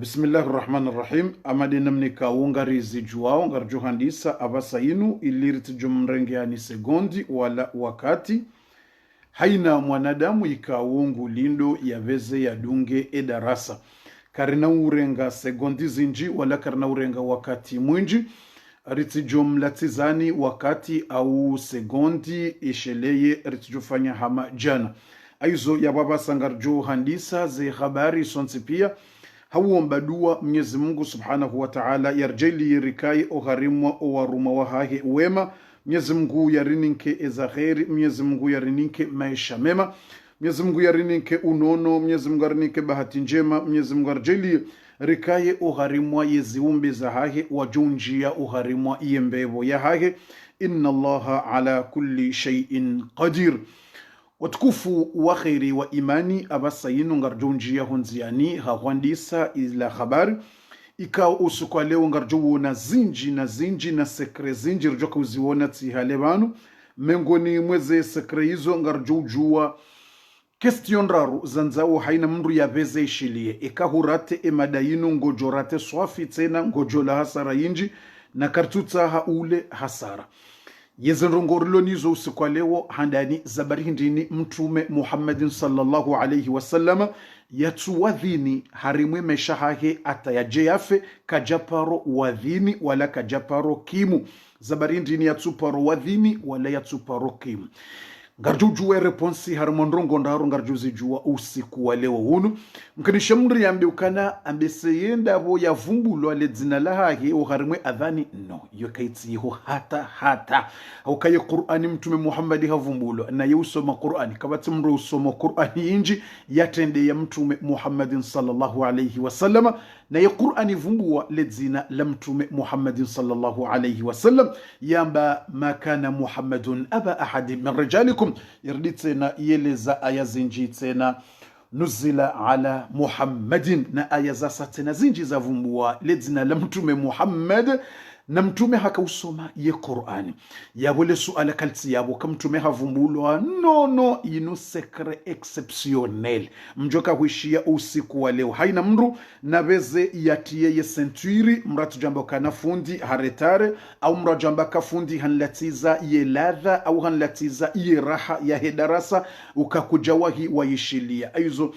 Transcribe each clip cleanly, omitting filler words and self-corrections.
Bismillahirrahmanirrahim. Amadi namni ka wongarizi juwao ngarjuhandisa abasainu iliriti jumrengeani segondi wala wakati haina mwanadamu ikawungu lindo ya veze ya dunge edarasa karina urenga segondi zinji wala karina urenga wakati mwinji riti jumlatizani wakati au segondi isheleye riti jufanya hama jana aizo ya baba sangarjo handisa ze habari sonsi pia hauomba dua Mwenyezi Mungu Subhanahu wa Ta'ala yarjeli yerikai oharimwa owaruma wahahe wema. Mwenyezi Mungu yarininke ezaheri, Mwenyezi Mungu yarininke maisha mema, Mwenyezi Mungu yarininke unono, Mwenyezi Mungu yarininke bahati njema, Mwenyezi Mungu yarjeli rikaye oharimwa yeziumbe zahahe wajunjia oharimwa yembevo yahahe. Inna Allaha ala kulli shay'in qadir. Watukufu wa khairi wa imani abasayinu ngarjonjia honziani hawandisa ila habari ikao usukwa leo ngarjowona zinji na sekre zinji rjoka uziwona tihale banu mengoni mweze sekre hizo ngarjojua question raru zanzao haina mndu ya veze ishilie ikahurate emadayinu ngojorate swafi tena ngojola hasara yinji na kartuta haule hasara yezenrongorilo nizo usiku leo handani zabari hindini mtume Muhammadin sallallahu alayhi wasallam yatuwadhini harimwe meshahahe atayajeafe kajaparo wadhini wala kajaparo kimu zabari hindini yatuparo wadhini wala yatuparo kimu ngarjujuwe reponsi harimondrongo ndaro ngarjuzijua usiku wa leo hunu mkanisha mri ambe ukana ambe seyenda abo yavumbulo ale dzina lahahe uharimwe adhani no yokaitiho hata ukaye Qur'ani mtume Muhammad havumbulo na yusoma Qur'ani kabati mro usoma Qur'ani inji yatende ya mtume Muhammadin sallallahu alayhi wasallam na ya Qur'ani vumbua le dzina la mtume Muhammadin sallallahu alayhi wasallam yamba makana Muhammadun aba ahadi min rijalikum irditsena yeleza aya zinji tena nuzila ala Muhammadin na aya za satena zinji za vumbua ledzina la mtume Muhammad na mtume hakausoma ye Qur'ani yabole suala kalti yabo kama mtume havumbulwa no ino sekre exceptionnel mjoka huishia usiku wa leo haina mru na beze yatie ye century mratu jamba kana fundi haretare au mratu jamba kafundi hanlatiza ye ladha au hanlatiza ye raha ya hedarasa ukakujawahi waishilia aizo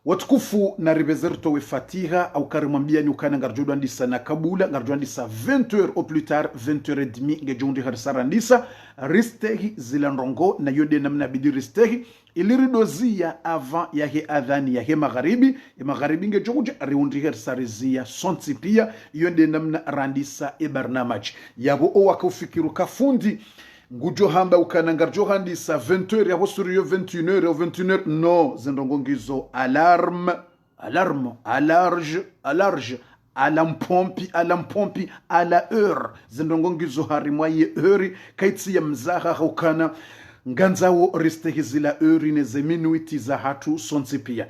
watukufu na ribezerto we fatiha au karimwambia ni ukana ngarjodo andisa na kabula ngarjodo andisa 20h au plus tard 20h30 ngejondi harisara andisa ristehi zilanrongo na yode namna bidi ristehi iliridozia avant yahe adhani yahe magharibi ngejokuja riundi harisarizia sonti pia yode namna randisa barnamaj yabo o wakufikiru kafundi ngujo hamba ukana ngarjo handisa 20h yabo suriyo 21h au 21h no zendongo ngizo alarme alampompi à la heure zendongo ngizo harimwa ye heure kaitsi ya mzaha ukana nganzawo ristehi zila heure neze minuiti za hatu sonsi pia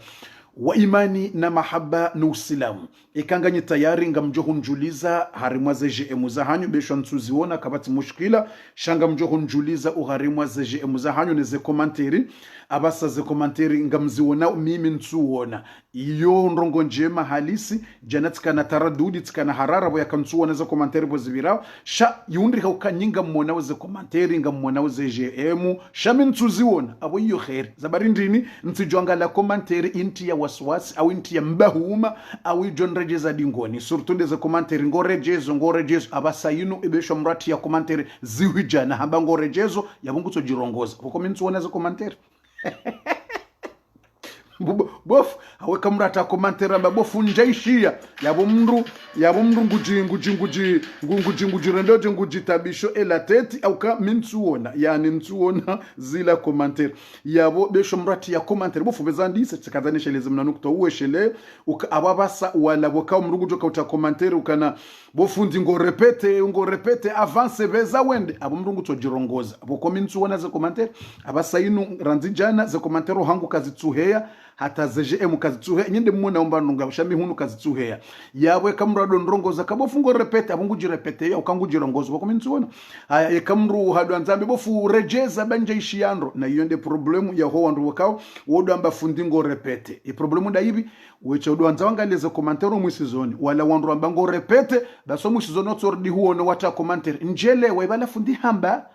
wa imani na mahaba na usilamu ikanganye tayari ngamjohu njuliza harimwa zeje emuza hanyu besho ntuziona kabati mushkila shanga mjohu njuliza uharimwa zeje emuza hanyu neze komanteri abasa ze komanteri ngamziona mimi ntuona iyo ndrongo njema halisi janatika na taradudi tika na harara bo yakantuona ze komanteri bo zibirao sha yundi ukanyinga mmona ze komanteri ngamona zeje emu shami ntuziona abo iyo khair zabari ndini ntijwanga la komanteri inti ya waswasi au inti ya mbahuma au ijonrejeza dingoni surtout des commentaires ngorejezo abasayinu ebesho mrati ya commentaire ziwijana hamba ngorejezo yabungutso jirongoza kuko mintuona za commentaire bof hawe kamrata commentaire amba bofu njaishia yabo mndu nguji rendoje nguji tabisho ela teti au ka mintuona yani ntuona zila commentaire yabo besho mrati ya commentaire bofu bezandise tikazanisha lezi mnanukto uweshele ababasa wala boka mrugu joka uta commentaire ukana bofu ndi ngorepete avance beza wende abo mrungu to jirongoza abo komintuona za commentaire abasayinu ranzijana za commentaire hangu kazitsuheya hata zeje mukazituhe nyinde muna omba nunga shami hunu kazituhe yawe kamrado ndrongoza kabofungo repete abunguji repete ya ukanguji rongozo bako mintuona aya kamru hadu anzambe bofu rejeza banje ishiandro na yonde problemu ya ho wandu wakao wodo amba fundingo repete e problemu da hivi weche wodo anzawanga leze komantero mwisizoni wala wandu ambango repete baso mwisizoni otsordi huone wata komanteri njele waibala fundi hamba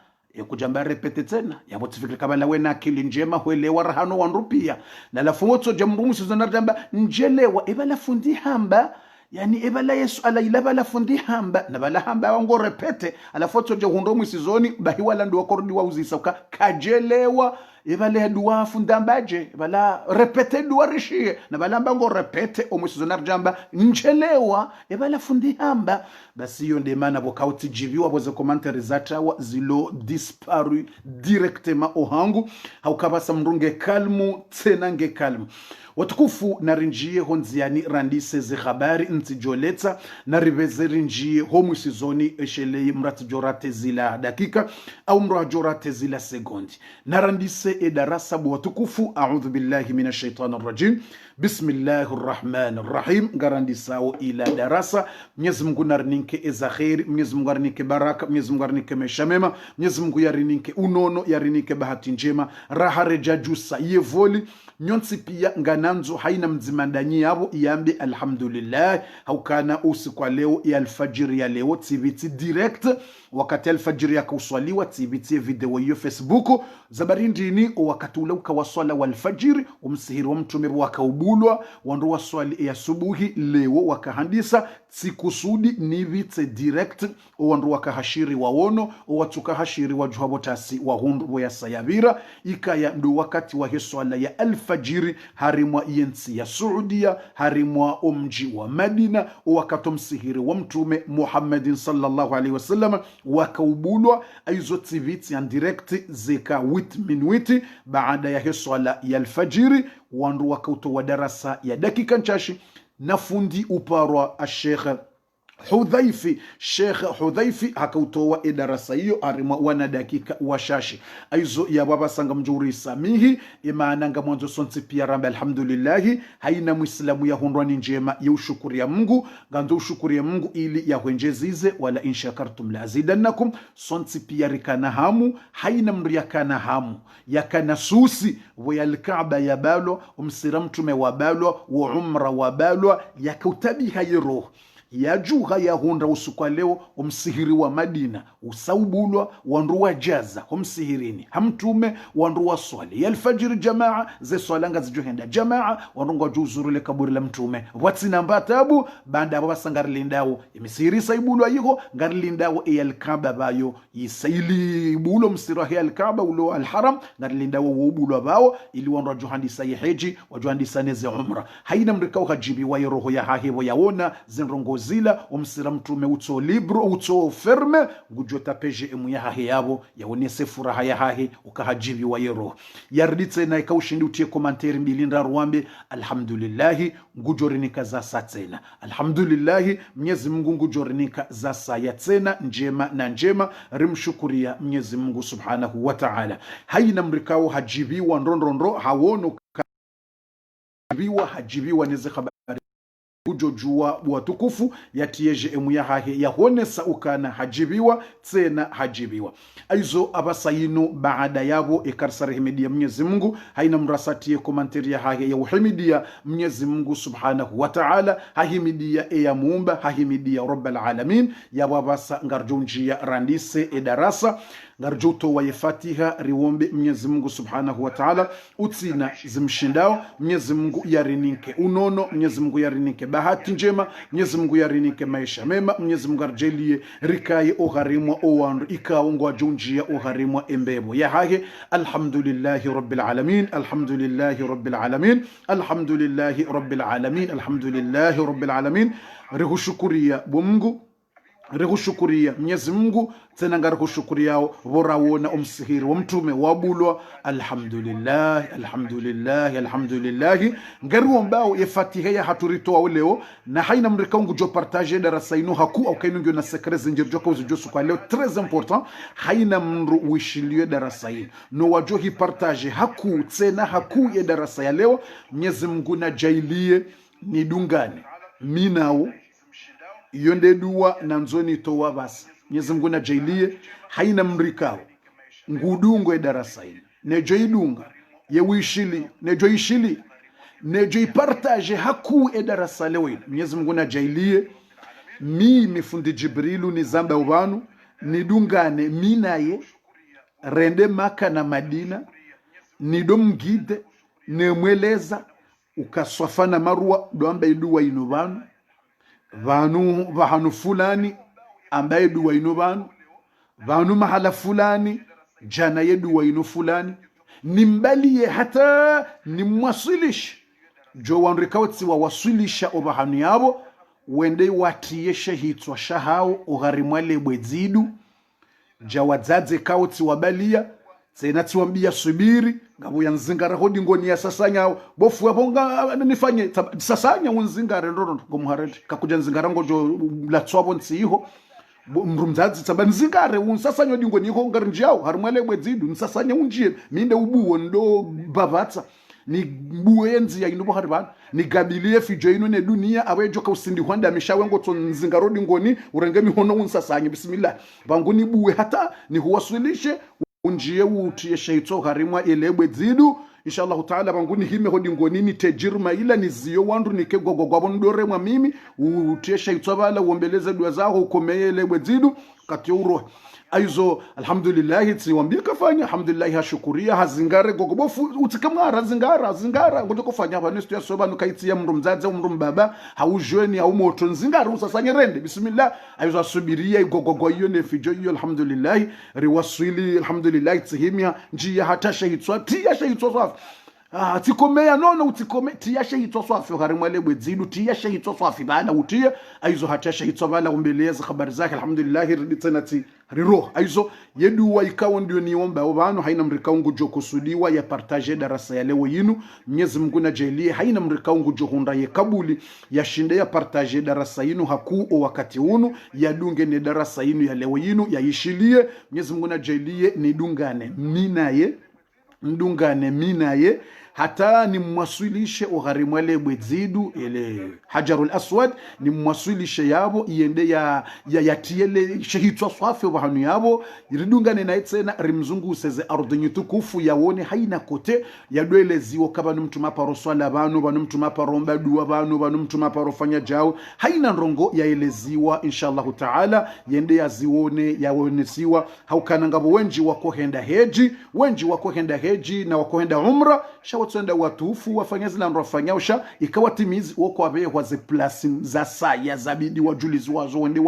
kujamba repete tena yabo tifikiri kabala wena akili njema huelewa rahano wanrupia na lafumoto jamru mwisizoni arjamba njelewa ibala fundi hamba yani ebala Yesu ala ilabala fundi hamba na bala hamba wango repete ala foto je hundo mwisizoni bahiwala ndo wakordi wauzisa kajelewa ebala dua fundambaje bala repete dua rishie na bala mbango repete omwisizoni arjamba njelewa ebala fundi hamba basi hiyo ndio maana bokauti jibiwa boze commentary zatawa zilo disparu directement ohangu haukabasa mrunge kalmu tena nge kalmu watukufu narinjie honziani randise ze habari ntijoleta na riveze rinjie homu sizoni eshele mratijorate zila dakika au mrajorate zila sekondi narandise edarasa watukufu a'udhu billahi minash shaitanir rajim bismillahir rahmanir rahim garandisao ila darasa Mwenyezi Mungu narininke ezakhiri Mwenyezi Mungu arinike baraka Mwenyezi Mungu arinike maisha mema Mwenyezi Mungu yarinike unono yarinike bahati njema raha rejajusa yevoli nyonsi pia ngananzo haina mzimandanyi yabo iyambe alhamdulillah haukana usiku leo ya alfajiri ya leo tvt direct wakati alfajiri yakauswaliwa tvt video hiyo Facebook zabarindini wakati ule ukawaswala wa alfajiri umsihiri wa mtume wakaubulwa wandu waswali ya subuhi leo wakahandisa sikusudi ni vite direct wandu wakahashiri waono watuka hashiri wajuhabotasi wa hundu ya sayabira ikaya ndo wakati wa swala ya alfajiri harimwa yensi ya Saudia harimwa umji wa Madina wakati msihiri wa mtume Muhammadin sallallahu alaihi wasallam wakaubulwa aizo tvt en direct zeka 8 minuti baada ya swala ya alfajiri wandu wakautoa darasa ya dakika nchashi na fundi uparwa Sheikh Hudhaifi Sheikh Hudhaifi hakautoa darasa hiyo arima wana dakika washashi aizo ya baba sanga mjuri samihi imaananga mwanzo sonti pia ramba alhamdulillah haina muislamu ya hundwani njema ya ushukuri ya Mungu ganzo ushukuri ya Mungu ili ya wenjezize wala inshakartum la azidannakum sonti pia rikana hamu haina mriakana hamu yakana susi wa alkaaba ya balo umsiramtume wa balo wa umra wa balo yakautabi hayro ya juha ya hunda usukwa leo umsihiri wa Madina usaubulwa wandu wa jaza umsihirini hamtume wandu wa swali ya alfajiri jamaa ze swalanga zijuhenda jamaa wandu wa juzuru le kaburi la mtume watsina mbatabu banda baba lindawo imisiri saibulwa yiho lindawo ya alkaaba bayo yisaili bulo msira ya alkaaba ulo alharam lindawo ubulwa bao ili wandu wa juhandisa yeheji wajuhandisa neze umra haina mrikao hajibi wa roho ya hahevo yaona zinrongo zila umsira mtume uto libro uto ferme gujota peje emu ya hahe yabo yaonese furaha ya hahe ukahajibi wa yero yarditse na ikaushindi utie komanteri mbilinda ruambe alhamdulillah ngujorinika za satena alhamdulillah Mwenyezi Mungu ngujorinika za sayatena njema na njema rimshukuria Mwenyezi Mungu subhanahu wa ta'ala haina mrikao hajibiwa ndondondro hawono hajibiwa neze khabari kujojua watukufu yatieje emu ya hahe yahonesa ukana hajibiwa tena hajibiwa aizo abasayinu baada yabo ikarsare himidia Mwenyezi Mungu haina mrasatie komanteri ya hahe ya uhimidia Mwenyezi Mungu subhanahu wa ta'ala hahimidia ya muumba hahimidia rabbal alamin ya babasa ngarjonjia randise darasa ngarjuto wa Fatiha riwombe Mwenyezi Mungu subhanahu wa ta'ala utsina zimshindao Mwenyezi Mungu yarininke unono Mwenyezi Mungu yarininke bahati njema Mwenyezi Mungu yarinike maisha mema Mwenyezi Mungu arjelie rikaye ogharimwa owandu ikaungwa junjia ogharimwa embebo ya hahe alhamdulillahi rabbil alamin alhamdulillahi rabbil alamin alhamdulillahi rabbil alamin alhamdulillahi rabbil alamin rihushukuria Mungu rehushukuria Mwenyezi Mungu tena ngarihushukuriyao vorawona omsihiri wa mtume wabulwa alhamdulillah alhamdulillah alhamdulillah ngariwombao ye fatiha ya haturitoa leo na haina mrikaungu jo partager darasa ino haku au kainu na secret njirjo kwa ujosu kwa leo très important haina mru wishiliwe darasa ino no wajo hi partager haku tena haku ya darasa ya leo Mwenyezi Mungu na jailie ni dungane minao yonde duwa na nzoni towa basi Mwenyezi Mungu na jailie haina mrikao ngudungo darasa hili nejo idunga ye wishili nejo ishili nejo ipartage haku darasa leo Mwenyezi Mungu na jailie mimi fundi Jibrilu ni zamba ubanu nidungane minaye rende Maka na Madina nidomgide nemweleza ukaswafana Marwa doamba iduwa inubanu vanu fulani ambaye duwa ino vanu mahala fulani jana ye duwa ino fulani nimbaliye hata nimwasilish jo wanrikawatsi wa wasilisha obahanu yabo wende watiyeshe hitwa shahao ugharimwale bwezidu jawadzadze kawatsi wabalia tena tuambia subiri ngabu yanzingara hodi ngoni ya sasanya bofu yaponga nifanye sasanya unzingara ndoro ngomharedi kakuja nzingara ngojo latswabo ntsiho mrumzadzi tsaba nzingare unsasanya ngoni ko ngarinjao harimwale bwezidu nsasanya unjie minde ubuwo ndo bavatsa ni buwe enzi ya inobo haribana ni gabilie fijo ino ne dunia awejo ka usindi hwanda mishawe ngoto nzingarodi ngoni urenge mihono unsasanya bismillah banguni buwe hata ni huwasilishe unjie utiye sheito harimwa elebwe zidu inshallah taala banguni hime hodi ngonini tejirma ila niziyo wandu nikegogo gwabo ndore mwa mimi utiye sheito bala uombeleze dua zao ukomeye elebwe zidu katiuro aizo alhamdulillah tsiwambia kafanya alhamdulillah hashukuria hazingare gogobofu utikamara zingara ngoto kufanya hapa nesto ya soba nukaiti ya mrumzaze baba haujweni au moto nzingara usasanye rende bismillah aizo asubiria igogogo hiyo nefijo hiyo alhamdulillah riwasili alhamdulillah tsihimia njia hata shahitwa tia shahitwa safi tikomea nono utikome tia shahitwa safi harimwale bwezidu tia shahitwa safi bana utia aizo hata shahitwa bala umbeleza habari zake alhamdulillah riditsanati riro aizo yedu wa ikawa ndio niomba obano haina mrikaungu jo kusudiwa ya partage darasa ya leo yinu Mwenyezi Mungu na jalie haina mrikaungu jo hunda ye kabuli ya shinde ya partage darasa yinu haku o wakati unu ya dunge ne darasa yinu ya leo yinu ya ishilie Mwenyezi Mungu na jalie ni dungane minaye hata ni mwasilishe ugharimwale bwezidu ile hajarul aswad ni mwasilishe yabo iende ya tiele shehitwa swafi wahanu yabo iridungane na itsena rimzunguseze ardhi tukufu yawone haina kote yadweleziwo kaba numtuma paro swala banu banumtuma paro romba dua banu banumtuma paro fanya jao haina rongo yaeleziwa inshallah taala yende yazione yaonesiwa haukana ngabo wenji wakohenda heji na wakohenda umra watsenda watufu wafanya zila ndofanyawsha ikawa timizi woko abe waze plus za saya zabidi wajulizi wazo wende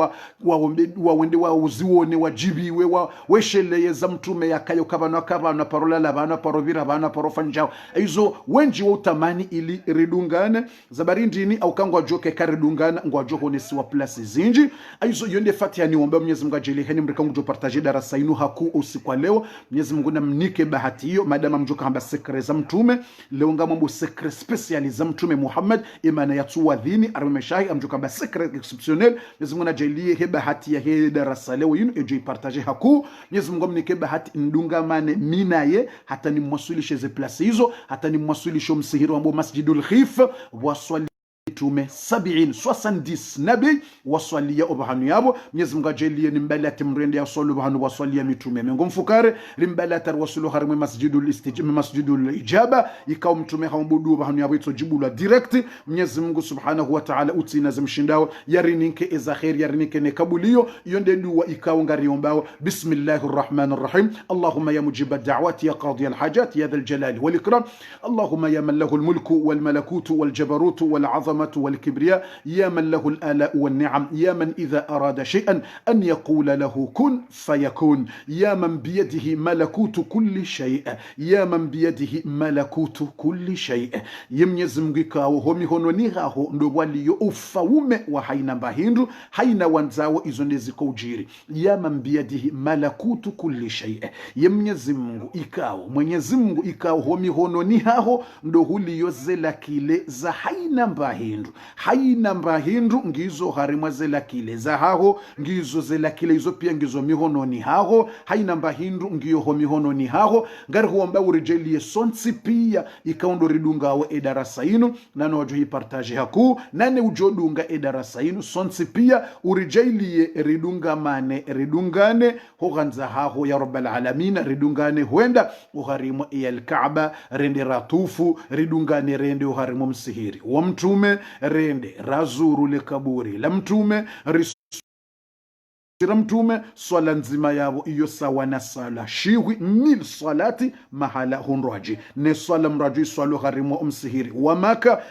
wa uzione wajibiwe wesheleye za mtume yakayo kabana parola labana parovira bana parofanjao hizo wenji wa utamani ili ridungane zabarindini au kangwa joke karidungana ngwa joko nesi wa plus zinji hizo yonde fatia ni omba Mwenyezi Mungu ajili hani mrikangu jo partager darasa inu haku usiku leo Mwenyezi Mungu na mnike bahati hiyo madama mjoka hamba sekre za mtume leo ngambo secret special za mtume Muhammad imana yatuwa dhini arumeshahi amjuka ba secret exceptionnel Mwenyezi Mungu najalie heba hati ya he darasa leo yinu ejo ipartage haku Mwenyezi Mungu mnike bahati ndungamane minaye hata ni mwasulishe ze place hizo hata ni mwasulishe msihiri wa Masjidul Khif waswali tume 70 nabi waswalia obahanu yabo Mwenyezi Mungu ajalie ni mbele atimrende ya solo bahanu waswalia mitume mengo mfukare rimbele atarwasulu harimwe masjidul ijaba ikao mtume haumbudu bahanu yabo itojibu la direct Mwenyezi Mungu subhanahu wa ta'ala utina zimshindao yarininke ezakhir yarininke ne kabulio yonde duwa ikao ngariombao bismillahir rahmanir rahim Allahumma ya mujiba da'wati ya qadi al-hajat ya dhal jalali wal ikram Allahumma ya man lahu al-mulku wal malakutu wal jabarutu wal 'azama العظمة والكبرياء يا من له الآلاء والنعم يا من إذا أراد شيئا أن يقول له كن فيكون يا من بيده ملكوت كل شيء يا من بيده ملكوت كل شيء Mwenyezi Mungu ikawo homihononihaho ndo waliyo ufaume wa haina mbahindu haina wanzao izo ndeziko ujiri ya man biyadihi malakutu kulli shay ya Mwenyezi Mungu ikawo homihononihaho ndo huliyo zela kile za haina mbahindu ngizo harimwa zela kile za haho ngizo zela kile izo pia ngizo mihononihaho haina mbahindu ngiyo homihononihaho ngari huomba urejelie sonsi pia ikaundo ridungawo edarasa inu nano wajuhi partage haku nane ujodunga edarasa inu sonsi pia urijailie ridungane huganza haho ya rabbal alamin ridungane huenda ugharimu iyal kaaba rende ratufu ridungane rende ugharimu msihiri wa mtume rende razuru le kaburi la mtume mtume swala nzima yabo iyo sawa na sala shiwi 1000 salati mahala hunraji ne swala mraji swalo gharimo msihiri wa Maka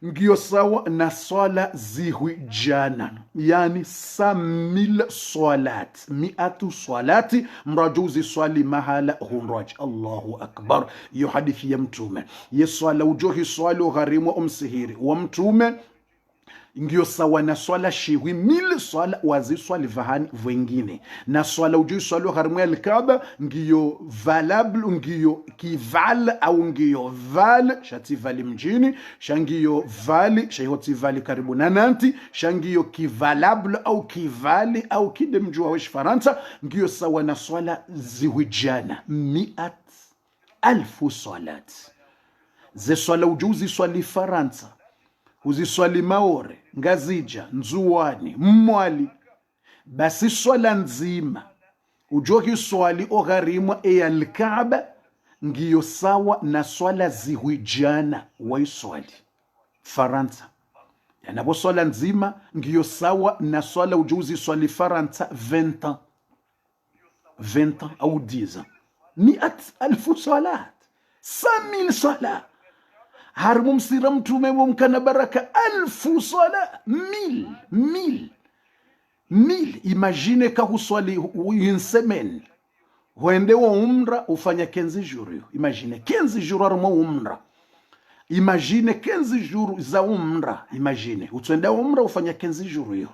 ngiyo sawa na swala zihwi jana yani 1000 salat 100 salati mrajuzi swali mahala hunraji. Allahu akbar. Iyo hadithi ya mtume ye swala ujohi swalo gharimo msihiri wa mtume ngiyo sawa na swala shiwi 1000 swala wazi swali vahani vwengine na swala ujui swala gharimwe al-Kaaba ngiyo valable ngiyo kival au ngiyo val shati vali mjini shangiyo vali shayoti vali karibu na nanti shangiyo kivalable au kivali au kide mjua wesh Faransa ngiyo sawa na swala ziwijana 100,000 salat ze swala ujuzi swali Faransa uziswali Maore, Ngazija, Nzuwani, Mwali basi swala nzima ujoki swali ogharimwa eyal Kaaba ngiyo sawa na swala ziwijana waiswali Faransa yanabo swala nzima ngiyo sawa na swala ujuzi swali Faransa 20 ans au 10 ans 100,000 salat 100,000 salat harmu msira mtume mkana baraka 1000 sala 1000 imagine ka huswali une semaine huende wa umra ufanya 15 jours imagine 15 jours harmu umra imagine 15 jours za umra imagine utenda umra ufanya 15 jours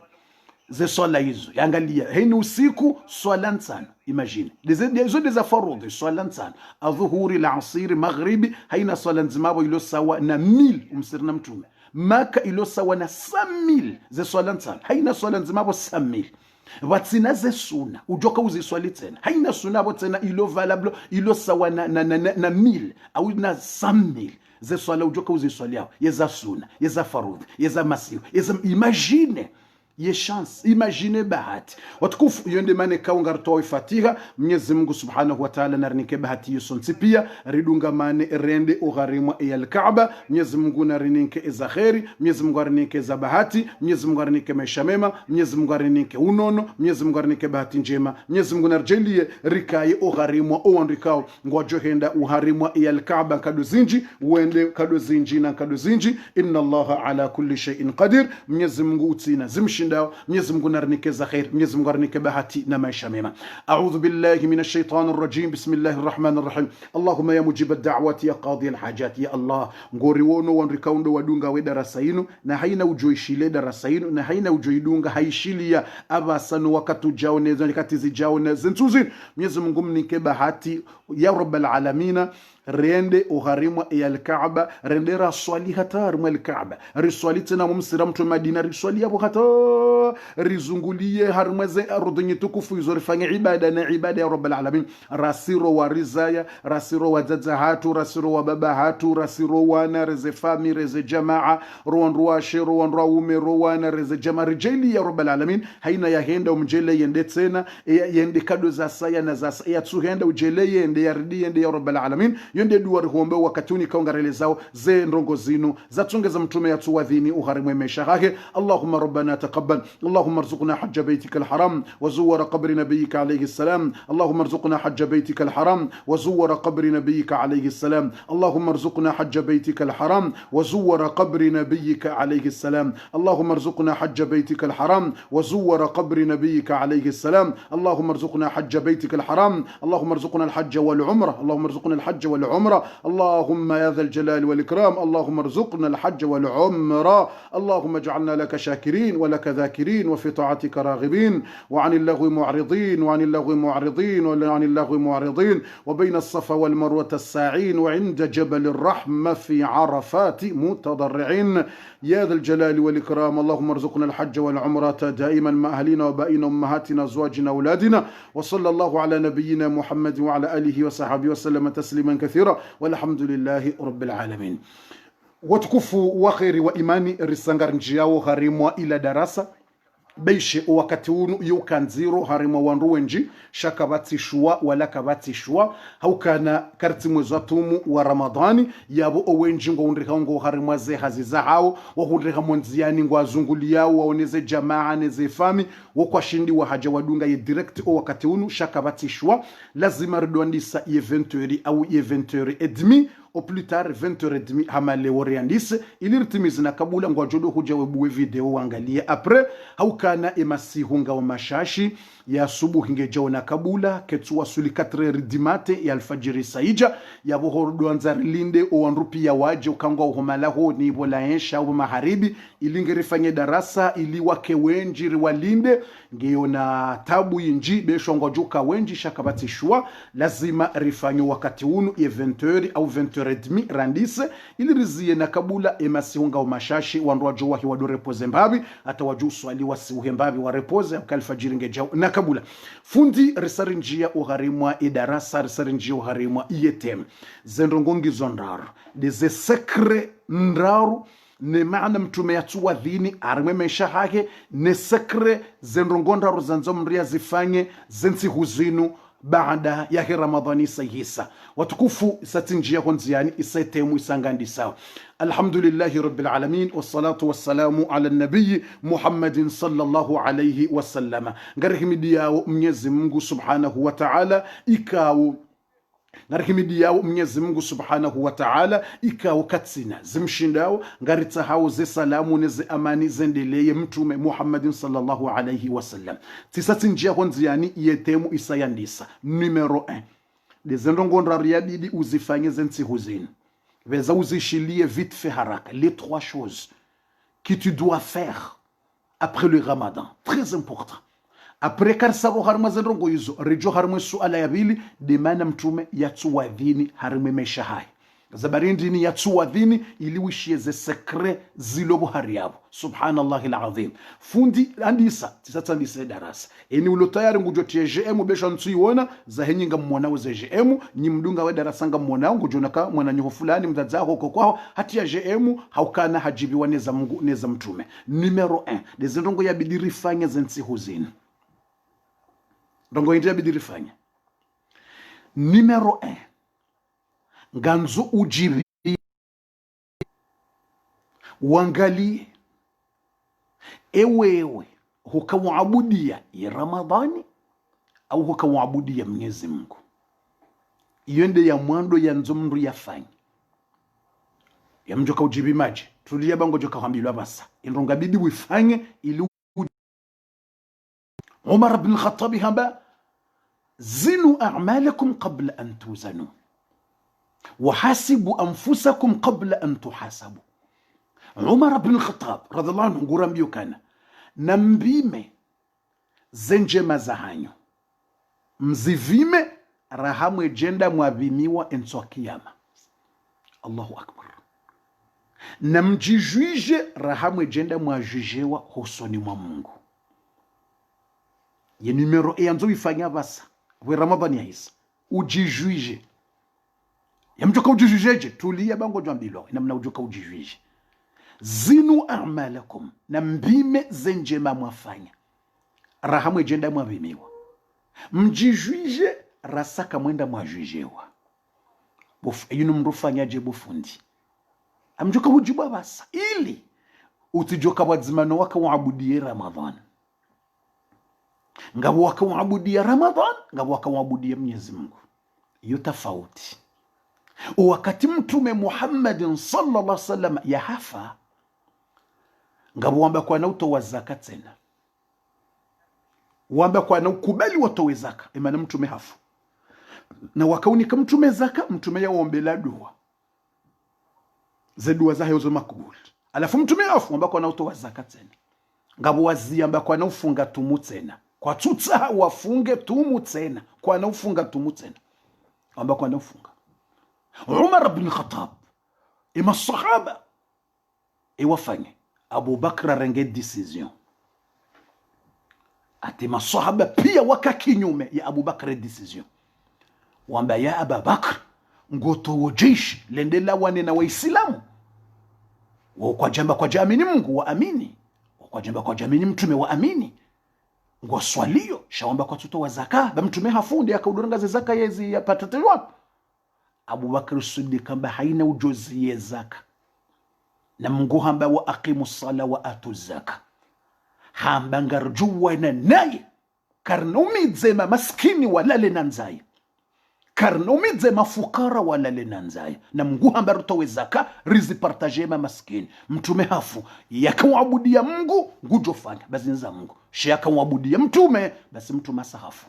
ze swala hizo angalia heni usiku swala nsana imagine hizo za farudhi swala nsana adhuhuri al-asiri maghribi haina swala nzimabo ilo sawa na 1000 umsirna mtume Maka ilo sawa na 100,000 ze swala nsana haina swala nzimabo 100,000 watsina ze suna ujoka uziswali tena haina suna abo tena ilo valable ilo sawa na 1000 au na 100,000 ze swala ujoka uziswali yao yeza suna yeza farudhi yeza masiu yeza imagine ye chance imagine bahati watukufu yonde mane kaungar toy Fatiha Mwenyezi Mungu Subhanahu wa Ta'ala narinike bahati yosonsi pia ridunga mane rende ugharimwa iyal Kaaba Mwenyezi Mungu narinike za khairi Mwenyezi Mungu narinike za bahati Mwenyezi Mungu narinike maisha mema Mwenyezi Mungu narinike unono Mwenyezi Mungu narinike bahati njema Mwenyezi Mungu narjelie rikaye ugharimwa oandikao ngwajohenda uharimwa iyal Kaaba kadozinji uende kadozinji na kadozinji inna Allaha ala kulli shay'in qadir Mwenyezi Mungu utina zimshi Mwenyezi Mungu narinike za khair Mwenyezi Mungu narinike bahati na maisha mema. A'udhu billahi minash shaitanir rajim. Bismillahir rahmanir rahim. Allahumma ya mujib ad-da'wati ya qadi al-hajat ya Allah ngori wono wandikaundo wadunga we darasa inu na haina ujoishile darasa inu na haina ujoidunga haishilia abasanu wakati jaoneza nyakati zijaoneza ntuzi Mwenyezi Mungu mnike bahati ya rabbal alamina rende uharimwa iyal Kaaba rende raswali hatar mwal Kaaba riswali tena mumsira mtu Madina riswali yabo hata rizungulie harmeze ardhi tukufu izorifanya ibada na ibada ya rabbal alamin rasiro wa rizaya rasiro wa jazahatu rasiro wa babahatu rasiro wa na reze fami reze jamaa ruwan ruwa shiro ruwan rawume ruwana reze jamaa rijali ya rabbal alamin haina ya henda umjele yende tena yende kado za saya na za saya tuhenda ujele yende yardi yende ya rabbal alamin yonde duwari huombe wakati uni kaungarele zao ze ndongo zinu za tunge za mtume ya tuwadhini uharimwe mesha hake. Allahumma rabbana taqabbal, Allahumma arzuqna hajja baytika alharam wa zuwara qabri nabiyyika alayhi salam. Allahumma arzuqna hajja baytika alharam wa zuwara qabri nabiyyika alayhi salam. Allahumma arzuqna hajja baytika alharam wa zuwara qabri nabiyyika alayhi salam. Allahumma arzuqna hajja baytika alharam wa zuwara qabri nabiyyika alayhi salam. Allahumma arzuqna hajja baytika alharam. Allahumma arzuqna alhajja wal umrah. Allahumma arzuqna alhajja wal umrah. Allahumma ya dhal jalali wal ikram. Allahumma arzuqna alhajja wal umrah. Allahumma ij'alna laka shakirin wa laka dhakirin wa fi ta'atika raghibin wa 'anil lagwi mu'ridin wa 'anil lagwi mu'ridin wa 'anil lagwi mu'ridin wa bayna as-safa wal marwa as-sa'in wa 'inda jabal ar-rahma fi 'arafat mutadarri'in ya dhal jalali wal ikram. Allahumma arzuqna alhajja wal umrata da'iman ma ahlina wa ba'ina ummahatina azwajina awladina wa sallallahu ala nabiyyina Muhammad wa ala alihi wa sahbihi wa sallama tasliman kathira walhamdulillahi rabbil alamin. Watukufu wa kheri wa imani risangar njiao harimwa ila darasa beishe wakati unu yukanziro harimwa wanruwenji shaka batishwa wala kabatishwa haukana karti mwezi watumu wa Ramadhani yabo owenji ngo undrika ngo harimwa ze haziza hao wahundrika monziani ngo azunguli yao waoneze jamaa neze fami wakwa shindi wa haja wadunga ye direct o wakati unu shaka batishwa lazima ridwandisa ye 20h au ye 20h30 au plus tard 20h30 hamale woriandise ilirtimizi na kabula ngo ajodo huja webuwe video wangalie après haukana emasihunga wa mashashi ya subuhi ngejao na kabula ketsuwa suli 4h dimate ya alfajiri saija ya bohordo anzar linde o wanrupi ya waje ukangwa uhomalaho ni bola ensha au maharibi ilingerifanye darasa ili wake wenji walinde ngeyo na tabu inji beshongo joka wenji shakabatishwa lazima rifanyo wakati unu ye 20h au 20h30 randise ili rizie na kabula emasihunga wa mashashi wandu wajo wahi wado repoze mbabi hata waju swali wasiuhe mbabi wa repoze ukalfajiri ngejao na kabula fundi risarinjia uharimwa idarasa risarinjia uharimwa iyetem zendrongongi zondaru deze sekre ndaru ne maana mtume yatuwa dhini arimwe mesha hake ne sekre zendrongondaru zanzomria zifanye zensi huzinu baada ya Ramadhani sayisa watukufu satinjia honziani isaitemu isangandi sawa. Alhamdulillahi rabbil alamin wassalatu wassalamu ala nabiy Muhammadin sallallahu alayhi wasallama. Ngarihimidi yao Mwenyezi Mungu subhanahu wa ta'ala ikawo narihimidi yao Mwenyezi Mungu subhanahu wa ta'ala ikawo katsina zimshindao ngaritsa hao ze salamu neze amani zendeleye mtume Muhammadin sallallahu alayhi wasallam. Tisatinjia honziani yetemu isayandisa numero 1 dezendongonra riyadidi uzifanye zensi huzini veza uzishilie vite fait haraka les 3 choses que tu dois faire après le Ramadan, très important. Après karsaro harma zendongo hizo rejo harma suala ya bili de maana mtume yatuwadhini harma mesha hai zabarindi ni yatuwadhini ili wishie ze secret zilobo hariabo subhanallahi alazim. Fundi andisa tisatandisa darasa eni ulo tayari ngujotie GM besha ntuiona za henyinga mwanao ze GM ni mdunga we darasa nga mwanao ngujonaka mwana nyoho fulani mdadzako kwao hati ya GM haukana hajibi waneza Mungu neza mtume. Numero 1 dezendongo ya bidiri fanya zensi huzini ndongo india bidiri fanya. Numero 1 nganzo ujibi wangali ewewe hukamuabudia ya Ramadhani au hukamuabudia Mwenyezi Mungu. Yende ya mwando ya nzomndu yafanya ya mjoka ujibi maji tulia bango joka hambilwa basa indonga bidi wifanye ili Umar bin Khattab hamba zinu a'malakum qabla an tuzanu وحاسبوا أنفسكم قبل أن تحاسبوا. Umar bin Khattab radhiallahu anhu ngurambio kana nambime zenjema za hanyo mzivime rahamwe jenda mwavimiwa enswa kiyama. Allahu akbar. Na mjijuije rahamwe jenda mwajujewa husoni mwa Mungu. Ye numero e anzo ifanya basa we Ramadhani yaisa ujijuije ya mjoka ujijujeje tulia bango jambilo namna ujoka ujijuije zinu a'malakum na mbime zenjema mwafanya rahamwe jenda mwavimiwa mjijuije rasaka mwenda mwajujewa yinu mrufanyaje bufundi amjoka hujibu basa ili utijoka wadzimano waka waabudie Ramadhan ngabo waka waabudie Ramadhan ngabo waka waabudie Mwenyezi Mungu hiyo tofauti. Wakati Mtume Muhammad sallallahu alaihi wasallam yahafa ngabo wamba kwa na utowa zakat tena wamba kwa na ukubali watowe zaka imana Mtume hafu na wakaunika Mtume zaka Mtume yaombela dua ze dua za hizo makubuli alafu Mtume hafu wamba kwa na utowa zakat tena ngabo waziamba kwa na ufunga tumu tena kwa tutsa wafunge tumu tena kwa na ufunga tumu tena wamba kwa na ufunga. Umar ibn Khattab ima sahaba iwafanye Abu Bakr renge decision ati masahaba pia waka kinyume ya Abu Bakr decision wamba ya Abu Bakr ngoto wojeshi lendela wane na waislamu kwa jamba kwa jamini Mungu waamini kwa jamba kwa jamini Mtume waamini ngo swalio shawamba kwa tuto wa zaka ba Mtume hafundi akaudonga zaka yezi ya patatewa. Abu Bakr Siddiq amba haina ujozi ya zaka na Mungu hamba wa aqimu sala wa atu zaka hamba ngarjuwa na naye karnumidze ma maskini walale nanzai karnumidze mafukara walale nanzai na Mungu hamba rutowe zaka rizi partage ma maskini Mtume hafu yakawabudia Mungu ngujofanya basi nza Mungu shi yakawabudia Mtume basi Mtume sahafu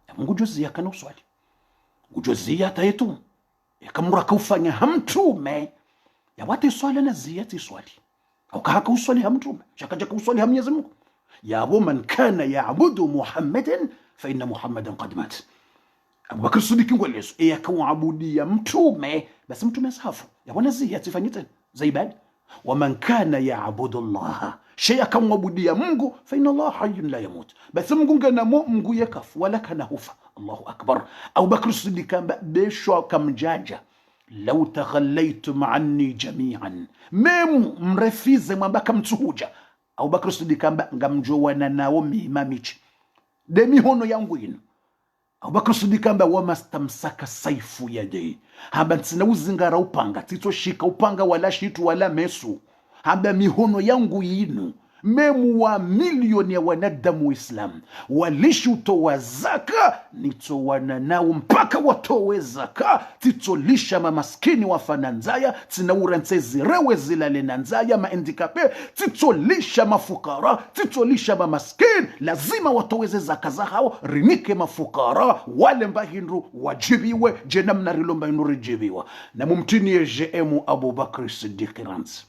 na Mungu jozi yakana uswali ujozi yata yetu yakamura kaufanya hamtume ya wati swali na ziyati swali au kahaka uswali hamtume shakaja uswali ha Mwenyezi Mungu ya man kana ya'budu Muhammadan fa inna Muhammadan qad mat. Abu Bakr Siddiq ngoleso yakawabudi ya mtume basi Mtume safu ya wana ziyati fanyita zaibad wa man kana ya'budu Allah shay'a kamwabudi ya Mungu fa inna Allah hayyun la yamut basi Mungu ngana Mungu yakafu wala kana hufa. Allahu akbar. Abu Bakr Siddiq kamba besho kamjaja law taghallaytum anni jami'an memu mrefize mwambaka mtuhuja. Abu Bakr Siddiq kamba ngamjowana nao mimichi demi hono yangu ino. Abu Bakr Siddiq kamba wamastamsaka saifu yadi hamba ntsina uzingara upanga tito shika upanga wala shitu wala mesu hamba mihono yangu ino memu wa milioni ya wanadamu Islam walishi utowa zaka nitowana nao mpaka watowe zaka titolisha mamaskini wafananzaya tinaura ntezi rewe zilale nanzaya maendikape titolisha mafukara titolisha mamaskini lazima watoweze zaka za hao rinike mafukara wale mbahindu wajibiwe jenamna rilo mbahindu rijibiwa na mumtini ye JM Abu Bakr Siddiq ranzi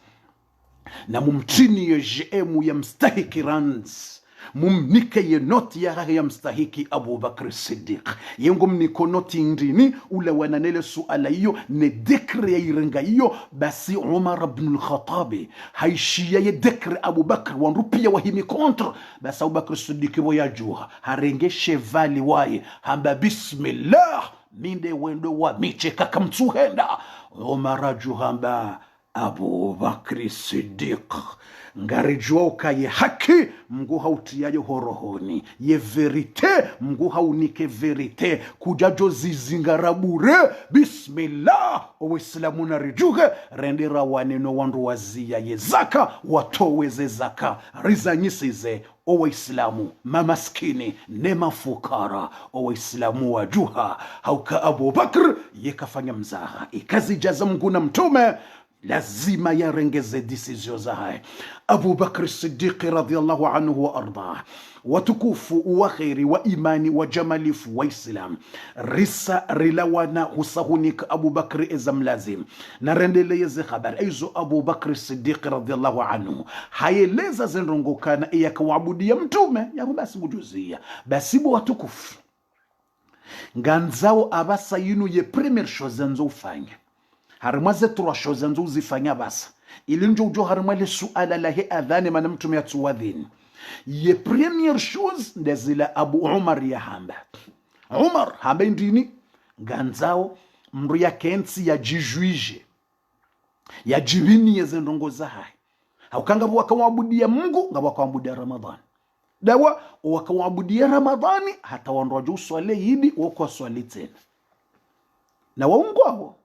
na mumtini ya JM ya mstahiki ranz mumnike ye noti ya mstahiki Abu Bakr Siddiq yengo mniko noti ndini ula wananele suala hiyo ne dekre ya irenga hiyo basi Umar ibn al-Khattab haishia ye dekre Abu Bakr wanrupia wahimi kontra basi Abu Bakr Siddiq boyajua harenge chevali waye hamba bismillah minde wendo wa miche kakamtuhenda Umar ajuhamba Abu Bakr Siddiq ngarijua ukaye haki Mungu hautiaje horohoni ye verite Mungu haunike verite kujajo zizingarabure bismillah Uislamu narijuge rendera waneno wandu wazia ye zaka watoweze zaka rizanyisize Uislamu mamaskini ne mafukara Uislamu wajuha hauka Abu Bakr yekafanya mzaha ikazi jaza Mungu na Mtume lazima yarengeze decision za hai. Abu Bakr Siddiq radhiyallahu anhu wa arda watukufu wa khairi wa imani wa jamalifu wa Islam risa rilawana husahunika Abu Bakr ezamlazim na rendeleze habari aizo Abu Bakr Siddiq radhiyallahu anhu hayeleza zenrongokana iyakawabudia Mtume ya basi bujuzia basi bo watukufu nganzao abasa yinu ye premier chose nzo ufanya harimwaze turashoza nzo uzifanya basa ili njo ujo harimwale suala lahe adhani mana Mtume atuwadhini ye premier chose ndezila Abu Umar ya hamba Umar hamba indini nganzao mru ya kensi ya jijuije ya jibini yeze ndongo za hai haukanga wakawabudia Mungu nga wakawabudia Ramadhani dawa wakawabudia Ramadhani hata wanrojo swale yidi wako swali tena na waungwao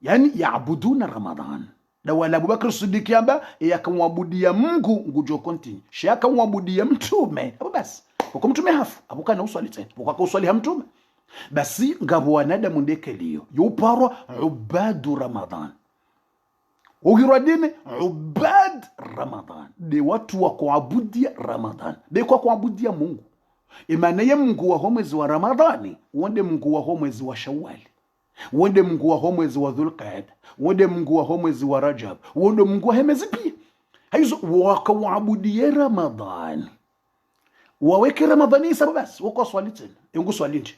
yani yaabuduna Ramadhan na wala Abubakar Siddiq amba yakamwabudia Mungu ngujo continue shaka mwabudia mtume hapo basi kwa mtume hafu hapo kana uswali tena kwa uswali ha mtume basi ngabo wanadamu ndekeliyo yuparo ubadu Ramadhan ugiradini ubad Ramadhan de watu wa kuabudia Ramadhan de kwa kuabudia Mungu imana ya Mungu wa mwezi wa Ramadhani wende Mungu wa mwezi wa Shawwal wende Mungu wa mwezi wa Dhulqa'da wende Mungu wa mwezi wa Rajab wende Mungu wa mwezi pia hizo wakaabudia Ramadhan waweke Ramadhani sababu basi wako swali tena yungu swali nje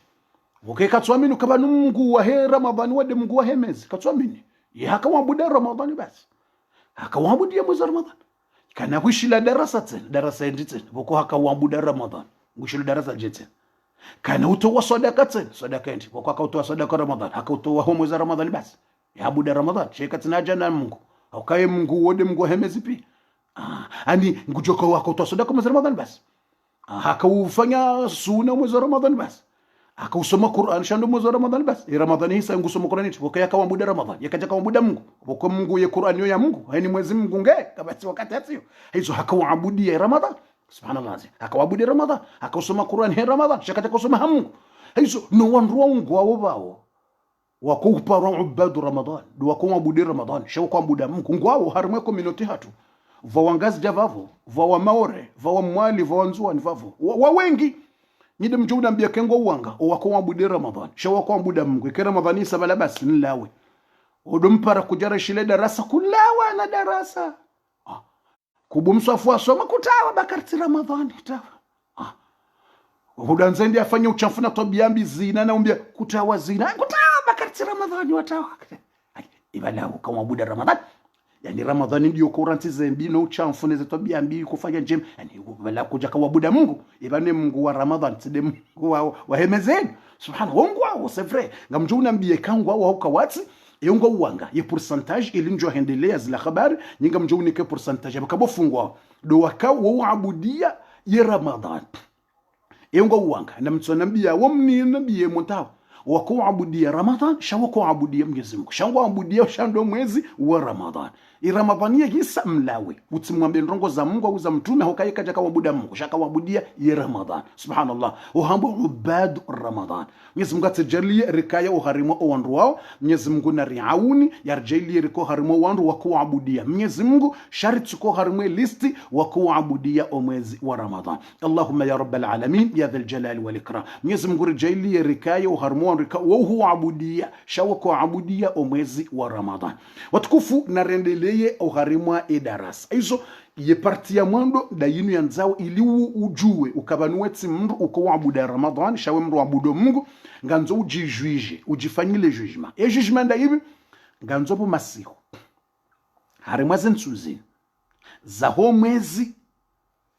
katwamini kaba Mungu wa Ramadhani wende Mungu wa mwezi katwamini yakaabudia Ramadhani basi akaabudia mwezi wa Ramadhani kana kushila darasa ndi tena wako akaabudia Ramadhani ngushilo darasa jete kana utoa sadaka tena sadaka ndi kwa akautoa sadaka Ramadhan akautoa homo za Ramadhan basi yaabuda Ramadhan sheka tinaja na Mungu aukaye Mungu wode Mungu hemezi pia ani ngujoka wako utoa sadaka mwezi Ramadhan basi akaufanya sunna mwezi Ramadhan basi akausoma Qur'an shando mwezi Ramadhan basi Ramadhan hisa ngusoma Qur'an hicho kwa yakaabuda Ramadhan yakaja kaabuda Mungu kwa Mungu ye Qur'an yo ya Mungu hani mwezi Mungu nge kabati wakati hiyo hizo hakaabudia Ramadhan subhanallah akawabudi Ramadhan akasoma Qur'an he Ramadhan shakata kusoma Mungu hizo no wanrongo wao bao wakupara ubadu Ramadhan do wakumabudi Ramadhan shawo kwambuda Mungu ngwao harimwe community hatu vawangazi javavo vawa maore vawa mwali vawa nzuani vavo wa wengi nyide mjuda mbia kengo uwanga wakumabudi Ramadhan shawo kwambuda Mungu ke Ramadhani sabala basi nilawe odompara kujara shile darasa kulawa na darasa kubumswafu asoma kutawa bakarti Ramadhani tawa hudanzendi afanye uchafu na tabia zina na umbia kutawa zina kutawa bakarti Ramadhani watawa ibala ukamwabuda Ramadhani yani Ramadhani ndio kuranti zembi no uchafu na tabia mbi kufanya jem yani ibala kuja kawabuda Mungu ibane Mungu wa Ramadhani tide Mungu wa hemezeni subhanahu wa ta'ala c'est vrai ngamjuna mbie kangwa wa ukawati yongo uwanga ye pourcentage ilinjo hendelea zila habari nyinga mjoni ke pourcentage bakabofungwa do wakao waabudia ye Ramadhan yongo uwanga na mtsonambia wamni nabiye mutawa wako abudia Ramadhan shawako abudia Mwenyezi Mungu shangwa abudia shando mwezi wa Ramadhan Ramadhani hisa mlawe utimwambie ndongo za Mungu au za mtume hokaika jaka wabuda Mungu shaka wabudia ye Ramadhan subhanallah uhambo ubad Ramadhan Mwenyezi Mungu atajalia rikaya uharimo wandu wao Mwenyezi Mungu na riauni yarjaili riko harimo wandu wako abudia Mwenyezi Mungu sharti ko harimo listi wako abudia mwezi wa Ramadhan Allahumma ya rabbal alamin ya dhal jalali wal ikram Mwenyezi Mungu rijaili rikaya uharimo wandu wao abudia shawako abudia mwezi wa Ramadhan watukufu na rendele ye uharimwa edarasa hizo ye parti ya mwando da yinu ya nzao ili ujue ukabanuweti mndu ukawabuda Ramadhan shawe mndu wabudo Mungu nganzo ujijuije ujifanyile jugement e jugement da hivi nganzo bu masihu harimwa zensuzi za ho mwezi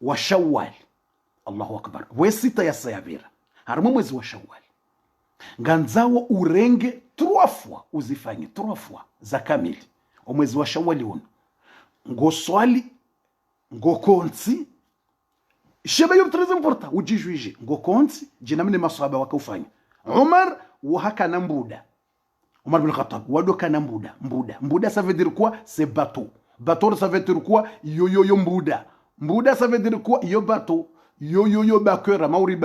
wa Shawwal Allahu akbar wesita ya sayavira harimwa mwezi wa Shawwal nganzao urenge 3 fois uzifanye 3 fois za kamili omwezi wa Shawwali uno ngoswali ngokonsi sheba yo très important ujijuije ngokonsi jinamne maswaba wakaufanya Umar wahaka na mbuda Umar bin Khattab wadoka na mbuda ça veut dire quoi c'est bateau ça veut dire quoi yo mbuda ça veut dire quoi yo bateau yo bakera mauri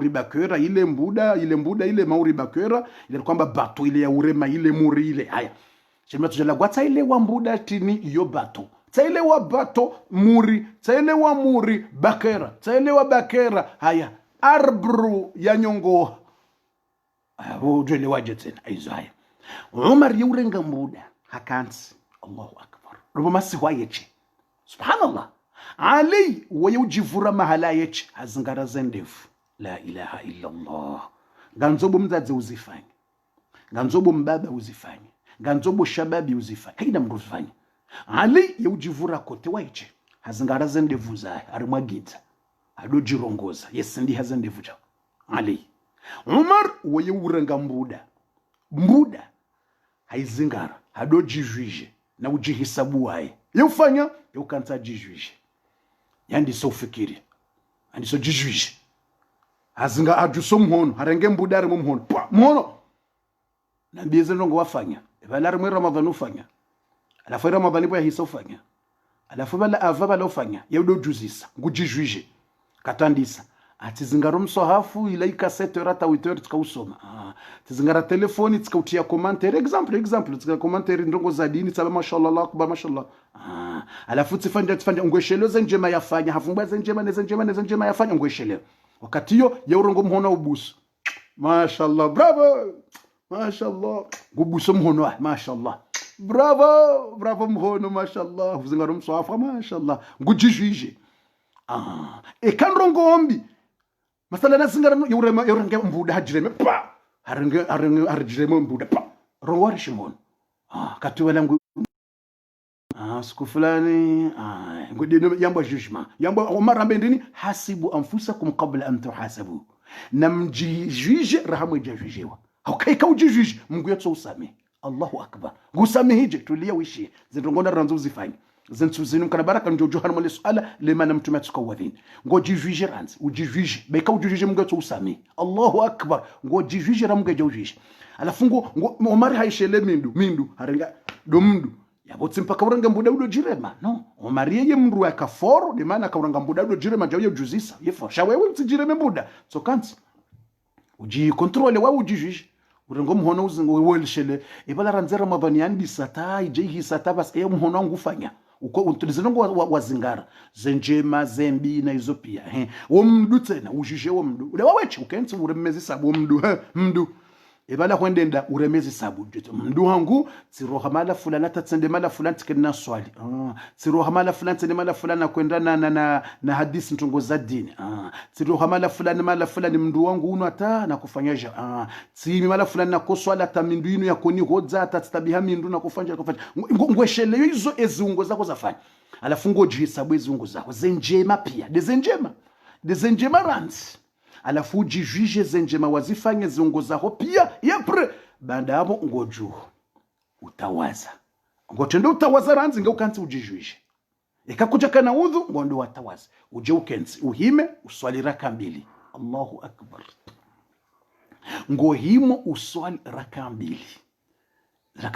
bakera ile mbuda ile mauri bakera ile kwamba bateau ile ya urema ile muri ile haya Shema tujala kwa taile wa mbuda tini yo bato. Taile wa bato muri. Taile wa muri bakera. Taile wa bakera haya. Arbru ya nyongo. Ujele wajetena. Aizu haya. Umar yurenga mbuda. Hakansi. Allahu akbar. Rubo masi wayeche. Subhanallah. Ali wayujivura mahala yeche. Hazingara zendefu. La ilaha illa Allah. Ganzobo mzaze uzifanye. Ganzobo mbaba uzifanye. Ganzobo shababi uzifanya haina mndu uzifanya Ali yujivura kote waiche hazingara zendevu zaye arimwagita adojirongoza yesindi hazendevu cha Ali Umar waye urenga mbuda haizingara adojijuije na ujihisabu waye yufanya yukanza jijuije yandi so fikiri andi so jijuije hazinga ajuso mhono harenge mbuda ari mhono naambia zinongo wafanya bala rimwe Ramadhani ufanya alafu Ramadhani bwa hisa ufanya alafu bala ava bala ufanya yaudo juzisa ngujijwije katandisa ati zingaro msohafu ila ikasete rata 8 tikausoma tizingara telefoni tikautia commentaire example tika commentaire ndongo za dini tsaba mashallah Allah akbar mashallah alafu tifanja ngweshelo zenjema yafanya hafumbwa zenjema yafanya ngweshelo wakati hiyo ya urongo mhono ubusu mashallah bravo mashallah gubuso mhono mashallah bravo mhono mashallah zingaro msohafu mashallah ngujijwije ekanrongo ombi masala nasingara yorenge mbuda hajireme pa harenge mbuda pa rongwari shimon kati wala ngu siku fulani ngudino yamba judgment yamba omarambe ndini hasibu anfusakum qabla an tuhasabu namjijije rahamu jajujewa haukaika ujijije mungu yatso usame Allahu akbar ngusamehije tulia wishi zindongona ranzo uzifanye zentuzinu kana baraka njojo hanu mole swala lema na mtume tukawadhin ngo jijije ranzi ujijije beka ujijije mungu yatso usame Allahu akbar ngo jijije ramu gajujije alafu ngo omari haishele mindu harenga do mndu yabotse mpaka uranga mbuda udo jirema no omari ye mndu akaforo de maana kauranga mbuda udo jirema jawo juzisa yefo shawewe utijireme mbuda so kanti uji control wa ujijije urengo mhono uzingo welshele ibala ranze Ramadhani yandi sata ije sata bas mhono ngufanya uko utulizinongo wazingara zenjema zembi na izo pia wo mndu tena ujije wo mndu ule wawechi ukenzi uremezi sabu mndu ibala kwendenda uremezi sabu mndu hangu tsiroha mala fulana tatsende mala fulana tikena swali tsiroha mala fulana tsende mala fulana kwenda na hadisi ntongo za dini tsiroha mala fulana mndu wangu uno ata na kufanyaje tsimi mala fulana na koswala ta mindu inu yakoni hodza tatstabiha mindu na kufanya ngweshele hizo ezungo zako zafanya alafu ngoji sabu ezungo zako zenjema pia dezenjema ranzi alafu ujijije zenjema wazifanye ziongozaho pia yepre baada hapo ngoju utawaza ngotendo utawaza ranzi ngeukanzi ujijije ikakuja kana udhu ngondo watawaza uje ukenzi uhime uswali raka mbili Allahu akbar ngohimo uswali raka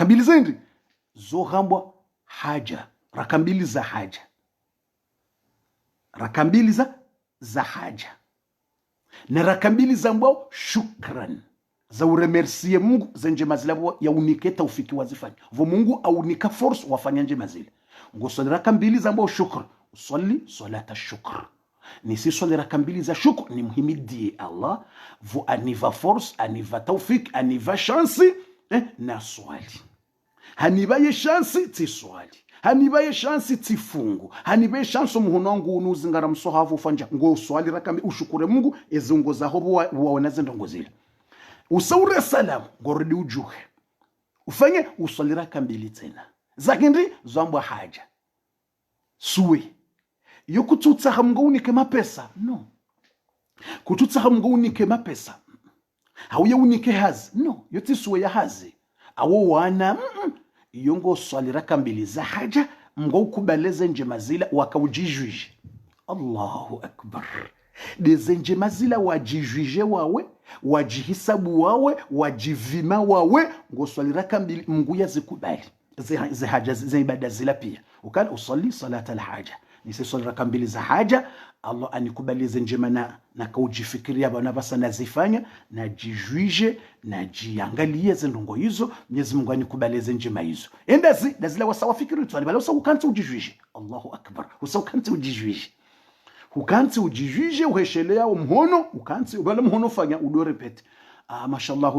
mbili zendi zohambwa haja raka mbili za haja na raka mbili za mbao shukran za uremercie Mungu zenjema zile ya unike taufiki wazifanya vo Mungu aunika force wafanya njema zile ngosali raka mbili za mbao shukr usali salata shukr ni si swali raka mbili za shukr ni muhimidi Allah vo aniva force aniva taufik aniva chance na swali hanibaye chance ti swali hanibaye chance tifungu hanibaye chance muhonangu unuzingara msohavu fanja ngo swali rakambi ushukure Mungu ezungo zaho waona zendongo zile usaure salamu ngorudi ujuhe ufanye uswali rakambili tena zakindi zambwa haja suwe yokututsa hamngo unike mapesa no kututsa hamngo unike mapesa hauye unike hazi no yoti suwe ya hazi awo wana yongo swali raka mbili za haja mgo kubaleze njema zila wakaujijwije Allahu akbar deze njema zila wajijwije wawe wajihisabu wawe wajivima wawe ngo swali raka mbili mgu ya zikubali ze haja ze ibada zila pia ukana usalli salata alhaja nisi swali raka mbili za haja Allah anikubalize njema na kaujifikiria bana basa nazifanya na jijwije na jiangalie zendongo hizo Mwenyezi Mungu anikubalize njema hizo endazi dazila wasawafikiri tu bala usaukante ujijwije Allahu akbar usaukante ujijwije ukanti ujijwije uheshelea umhono ukanti ubala mhono fanya udo repeat mashallah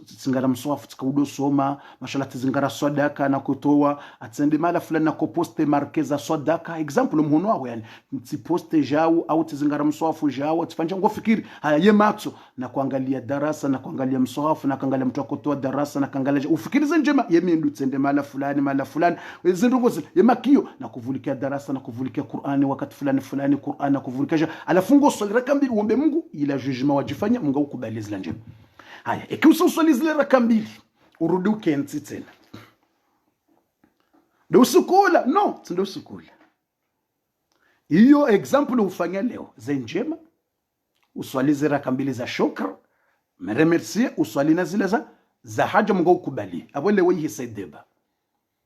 tsingara mswafu tsikudo soma mashallah tizingara sadaka na kutoa atsende mala fulani na kuposte markeza sadaka example mhono wao yani tsiposte jao au tizingara mswafu jao tsifanya ngofikiri haya yematso na kuangalia darasa na kuangalia mswafu na kuangalia mtu akutoa darasa na kuangalia ufikirize njema yemindu tsende mala fulani zindongo yemakio na kuvulikia darasa na kuvulikia Qur'ani wakati fulani Qur'ani na kuvulikia alafungo swali rakambi uombe Mungu ila judgment wajifanya Mungu ukubali zile njema haya ikiusoswali zile raka mbili urudi ukenzi tena ndo usukula no ndo usukula hiyo example ufanya leo zenjema uswali zile raka mbili za shukr meremercie uswali na zile za za haja mungu ukubali abo lewe yise deba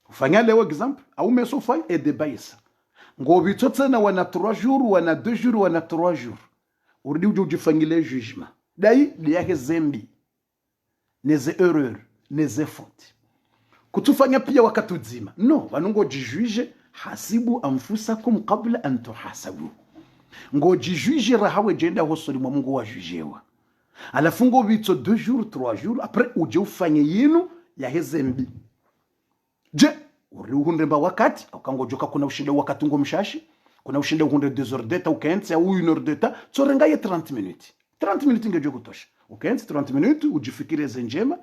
ufanya lewe example au meso fay e deba yisa ngo bitotse na wana 3 jours wana 2 jours wana 3 jours urudi ujifanyile jugement dai yake zembi neze erreur neze faute kutufanya pia wakati uzima no wanungo jijuije hasibu anfusakum qabla an tuhasabu ngo jijuije rahawe jenda hosoli mwa mungu wa jujewa alafu ngo bitso 2 jours 3 jours après uje ufanye yinu ya hezembi je uri uhundemba wakati ukangojoka kuna ushinde wakati ngo mshashi kuna ushinde uhunde 2 heures d'etat ukense au 1 heure d'etat tsorenga ye 30 minutes 30 minutes ngejo kutosha ukense 30 minutes ujifikire zenjema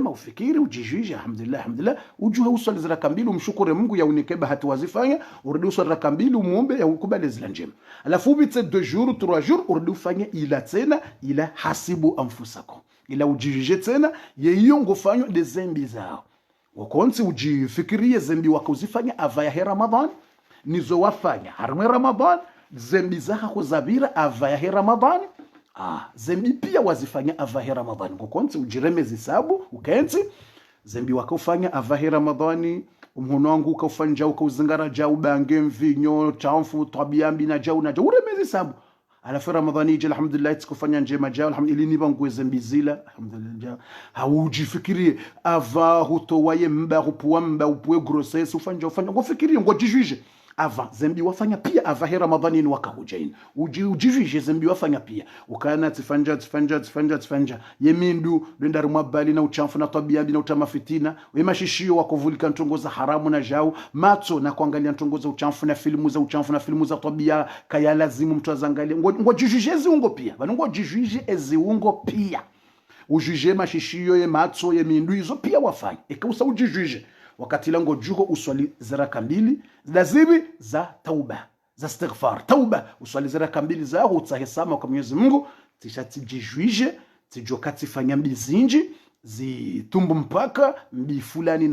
ufikiri ujijuije alhamdulillah ujuhe uswali zira kambili umshukure mungu ya unike bahati wazifanya urudi uswali kambili umuombe ya ukubali zila njema alafu ubitse 2 jours 3 jours urudi ufanye ila tena ila hasibu anfusakum ila ujijuije tena yeyo ngofanywa de zembi zao wakonsi ujifikirie zembi wako uzifanya avaya he Ramadan nizo wafanya harme Ramadan zembi zako zabira avaya he Ramadan zembi pia wazifanya avahe Ramadhani ngokonzi ujiremezi sabu ukenzi zembi wakufanya avahe Ramadhani umhono wangu ukafanja ukauzingara jau bange mvinyo chamfu tabiambi na jau uremezi sabu alafu Ramadhani ije alhamdulillah tikufanya njema jau alhamdulillah niba ngwe zembi zila alhamdulillah haujifikirie ava hutowaye mba hupuwa mba upwe grossesse ufanya ngofikirie ngojijuije avant zembi wafanya pia avahe Ramadhani ni wakahujaini ujijuije zembi wafanya pia ukana tifanja yemindu lendari mwabali na uchamfu na tabiambi na utamafitina wemashishio wakovulika ntongoza haramu na jau mato na kuangalia ntongoza uchamfu na filmu za tabia kaya lazimu mtu azangalia ngojijuije ziungo pia ngojijuije eziungo pia ujuje mashishio ye mato ye mindu hizo pia wafanya ikausa ujijuije wakati lango juho uswali ziraka mbili lazibi za tauba za istighfar tauba uswali ziraka mbili za utahesama kwa Mwenyezi Mungu tishatijijuje tijokati fanya mbizinji zitumbu mpaka mbi fulani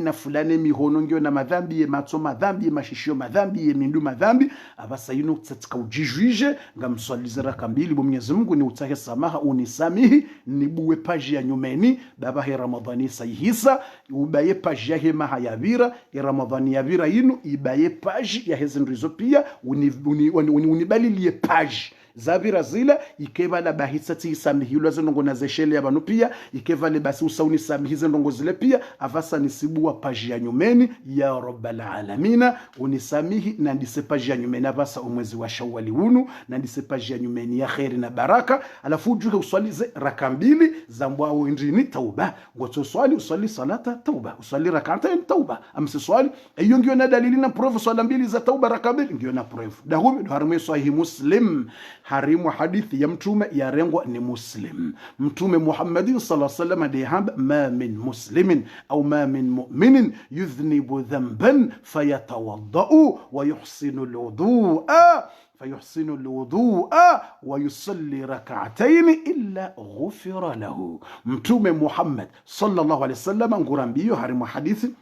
na fulani mihono ngio na madhambi ye matso madhambi ye mashishio madhambi ye mindu madhambi abasa yinu tsatika ujijuje ngamswali ziraka mbili bo Mwenyezi Mungu ni utahesamaha unisamihi nibuwe paji ya nyumeni baba he Ramadhani sayihisa ubaye paji ya hema hayavira ya Ramadhani yavira yinu ibaye paji ya hezendrizo pia unibalilie paji zavira zila ikeva la bahisati isamihilwa zenongo na zeshele ya banu pia ikeva le basi usauni samihize ndongo zile pia avasa nisibuwa paji ya nyumeni ya rabbal alamina unisamihi na ndise paji ya nyumeni avasa umwezi wa Shawwali unu na ndise paji ya nyumeni ya khairi na baraka alafu ujuhe uswalize raka mbili za mbwao indrini tauba ngoto uswali salata tauba uswali rak'atayn tauba amsi swali iyo ngio na dalili na proof swala mbili za tauba raka mbili ngio na proof dahumi harime sahih Muslim harimu hadithi ya mtume ya rengwa ni Muslim mtume Muhammadin sallallahu alaihi wasallam dihamba ma min muslimin au ma min mu'minin yudhnibu dhanban fayatawaddau wa yuhsinu الوضوء ويصلي ركعتين إلا غفر له متوم محمد صلى الله عليه وسلم ngurambiyo harimu hadithi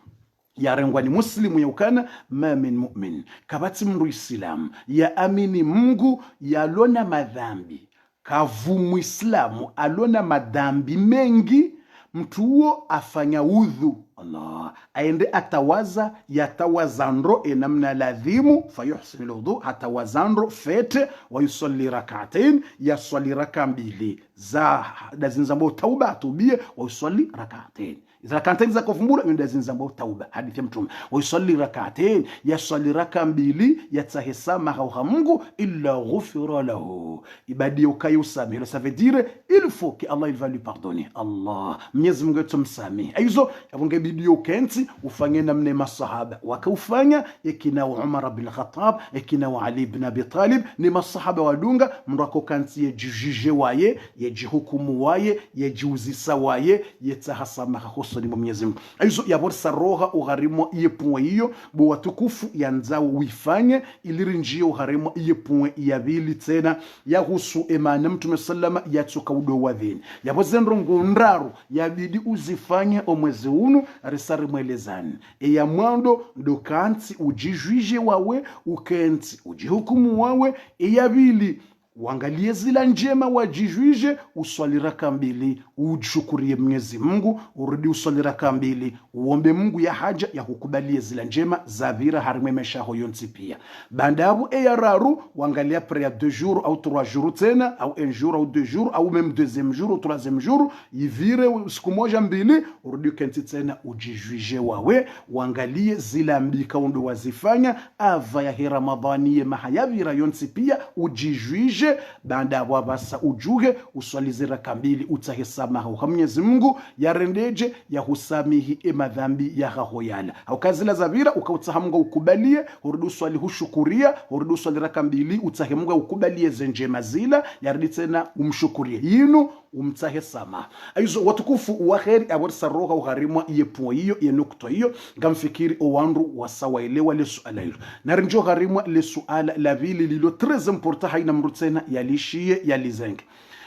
yarengwa ni Muslimu yaukana ma min mu'min kabati mru Islam ya amini Mungu yalona madhambi kavumu Islamu alona madhambi mengi mtuo afanya udhu Allah aende atawaza yatawazandro enamna ladhimu fayuhsinu alwudu atawazandro fete wa yusalli rak'atayn yasali raka mbili za dazinzambo tauba atubie wa yusalli rak'atayn rak'atayn za kufumbura ndazinzambo tauba hadithi ya mtume wa yusalli rak'atayn yasali raka mbili yatahesama kwa Mungu illa ghufira lahu ibadi ukayusame ça veut dire il faut que Allah il va lui pardonner Allah Mwenyezi Mungu tumsamehe aizo yabunge bidio kenti ufanye namne masahaba wakaufanya yakina Umar bin Khattab yakina Ali ibn Abi Talib ni masahaba wadunga mrako kanti yejije waye yejihukumu waye yejiuzisa waye yetahasama khosoni Mwenyezi Mungu aizo yaborsa roha ugarimo yepuwe hiyo bo watukufu yanzao uifanye ilirinjie ugarimo yepuwe yabili tena yahusu emana mtume sallama yatuka udo wadhini yabozendro ngundaru yabidi uzifanye omwezi unu risari mwelezani ya mwando ndo kanti ujijuije wawe ukenti ujihukumu wawe yabili uangalie zila njema, wajijwije, uswali raka mbili, ushukurie Mwenyezi Mungu, urudi uswali raka mbili, uombe Mungu ya haja ya kukubalie zila njema zavira harimemesha hoyonzi pia. Bandabu yararu uangalia pria 2 jours au 3 jours tena au 1 jour au 2 jours au même 2e jour ou 3e jour, yivire siku moja mbili, urudi kenti tena ujijwije wawe, uangalie zila mbika undo wazifanya ava ya Ramadhani mahayavira yonzi pia, ujijwije banda wabasa ujuge uswalize raka mbili, utahesamaha kwa Mwenyezi Mungu yarendeje ya husamihi madhambi ya hahoyala au kazila zavira ukautahamunga ukubalie, urudi uswali hushukuria, urudi uswali raka mbili, utahemunga ukubalie zenje mazila yarudi tena umshukurie yinu umtahesamaha. Aizo watukufu wa kheri awarsa roha uharimwa yepo hiyo yenukto hiyo ngamfikiri owandu wasawaelewa le suala hilo na rinjo harimwa le suala la vili lilo très important haina mrutena yalishie yalizenge.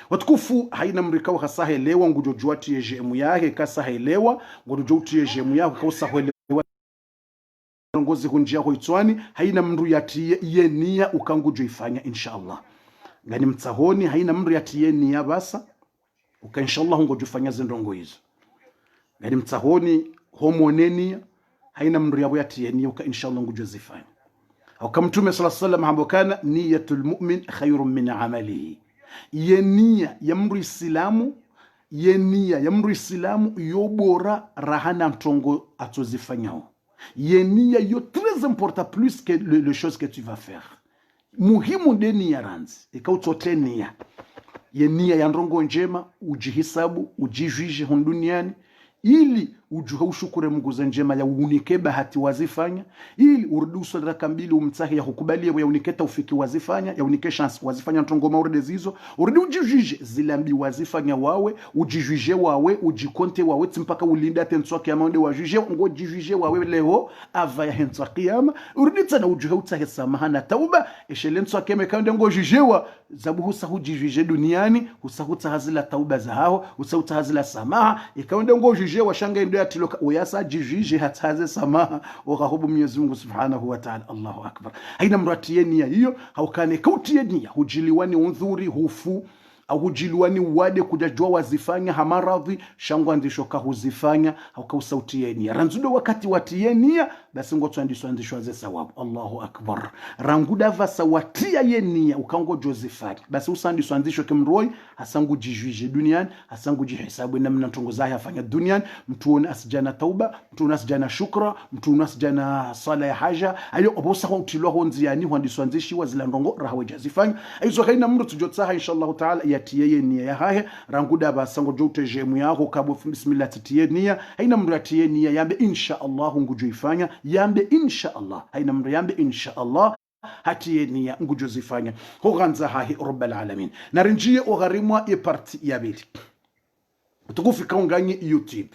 Watukufu haina mrikawa hasahelewa ngujojua tiye jemu yake kasahelewa ngujojua tiye jemu yake kausahelewa ngozi hunjia hoitwani haina mru yatiye yenia ukangujo ifanya inshallah. Ngani mtahoni haina mru yatiye nia basa uka inshallah ngojo ifanya zindongo hizo. Ngani mtahoni homoneni haina mru yabo yatiye nia uka inshallah ngojo zifanya. Au kama Mtume sallallahu alayhi wasallam ambokana niyatul mu'min khayrun min amalihi, yenia ya mru islamu, yenia ya mru islamu yobora rahana mtongo atozifanyao, yenia yo très important plus que le chose que tu vas faire. Muhimu deni ya ranzi ikautote nia, yenia ya ndongo njema, ujihisabu ujijwije duniani ili ujuha ushukure Mungu za njema ya unike bahati wazifanya, ili uruduswa raka mbili umtahi ya kukubalia ya unike taufiki wazifanya, ya unike chance wazifanya ntongo maurde zizo, urudi ujijwije zilambi wazifanya wawe, ujijwije wawe, ujikonte wawe mpaka ulinda tenswa kiyama nde wajije ngo jijwije wawe leo ava ya hentwa kiyama, urudi tena ujuha utahi samaha na tauba eshelenswa keme kande ngo jijewa zabuhu sahu jijwije duniani usahuta hazila tauba za hao usahuta hazila samaha ikaonde ngo jijewa shanga ndio atiloka uyasa jijije hataze samaha wakahubu Mwenyezi Mungu Subhanahu wa Ta'ala. Allahu Akbar. Haina mratie nia hiyo haukane kautie nia hujiliwani undhuri hufu au hujiliwani wade kujajua wazifanya hamaradhi shangwa ndisho kahuzifanya au kausautie nia ranzudo wakati watie nia basi ngoto andisho aze sawabu. Allahu Akbar. Ranguda vasa watia ye nia ukango jozifanya basi usandisho andisho kemroi hasangu jijwije duniani hasangu jihisabu namna ntongo zahi afanya duniani, mtuone asijana tauba, mtuone asijana shukra, mtuone asijana sala ya haja ayo obosa kwa utilwa honziani huandisho andishi wazila ndongo rahawe jazifanya. Aizo haina mru tujotsaha inshallah ta'ala yatiye nia ya hahe ranguda basango jote jemu yako kabo bismillah tatiye nia haina mru yatiye nia yambe insha Allah ngujo ifanya yambe insha Allah haina mru yambe insha Allah hatiye nia ngujo zifanya hoganza hahi rabbal alamin narinjie ogharimwa e parti ya bili utukufika unganye YouTube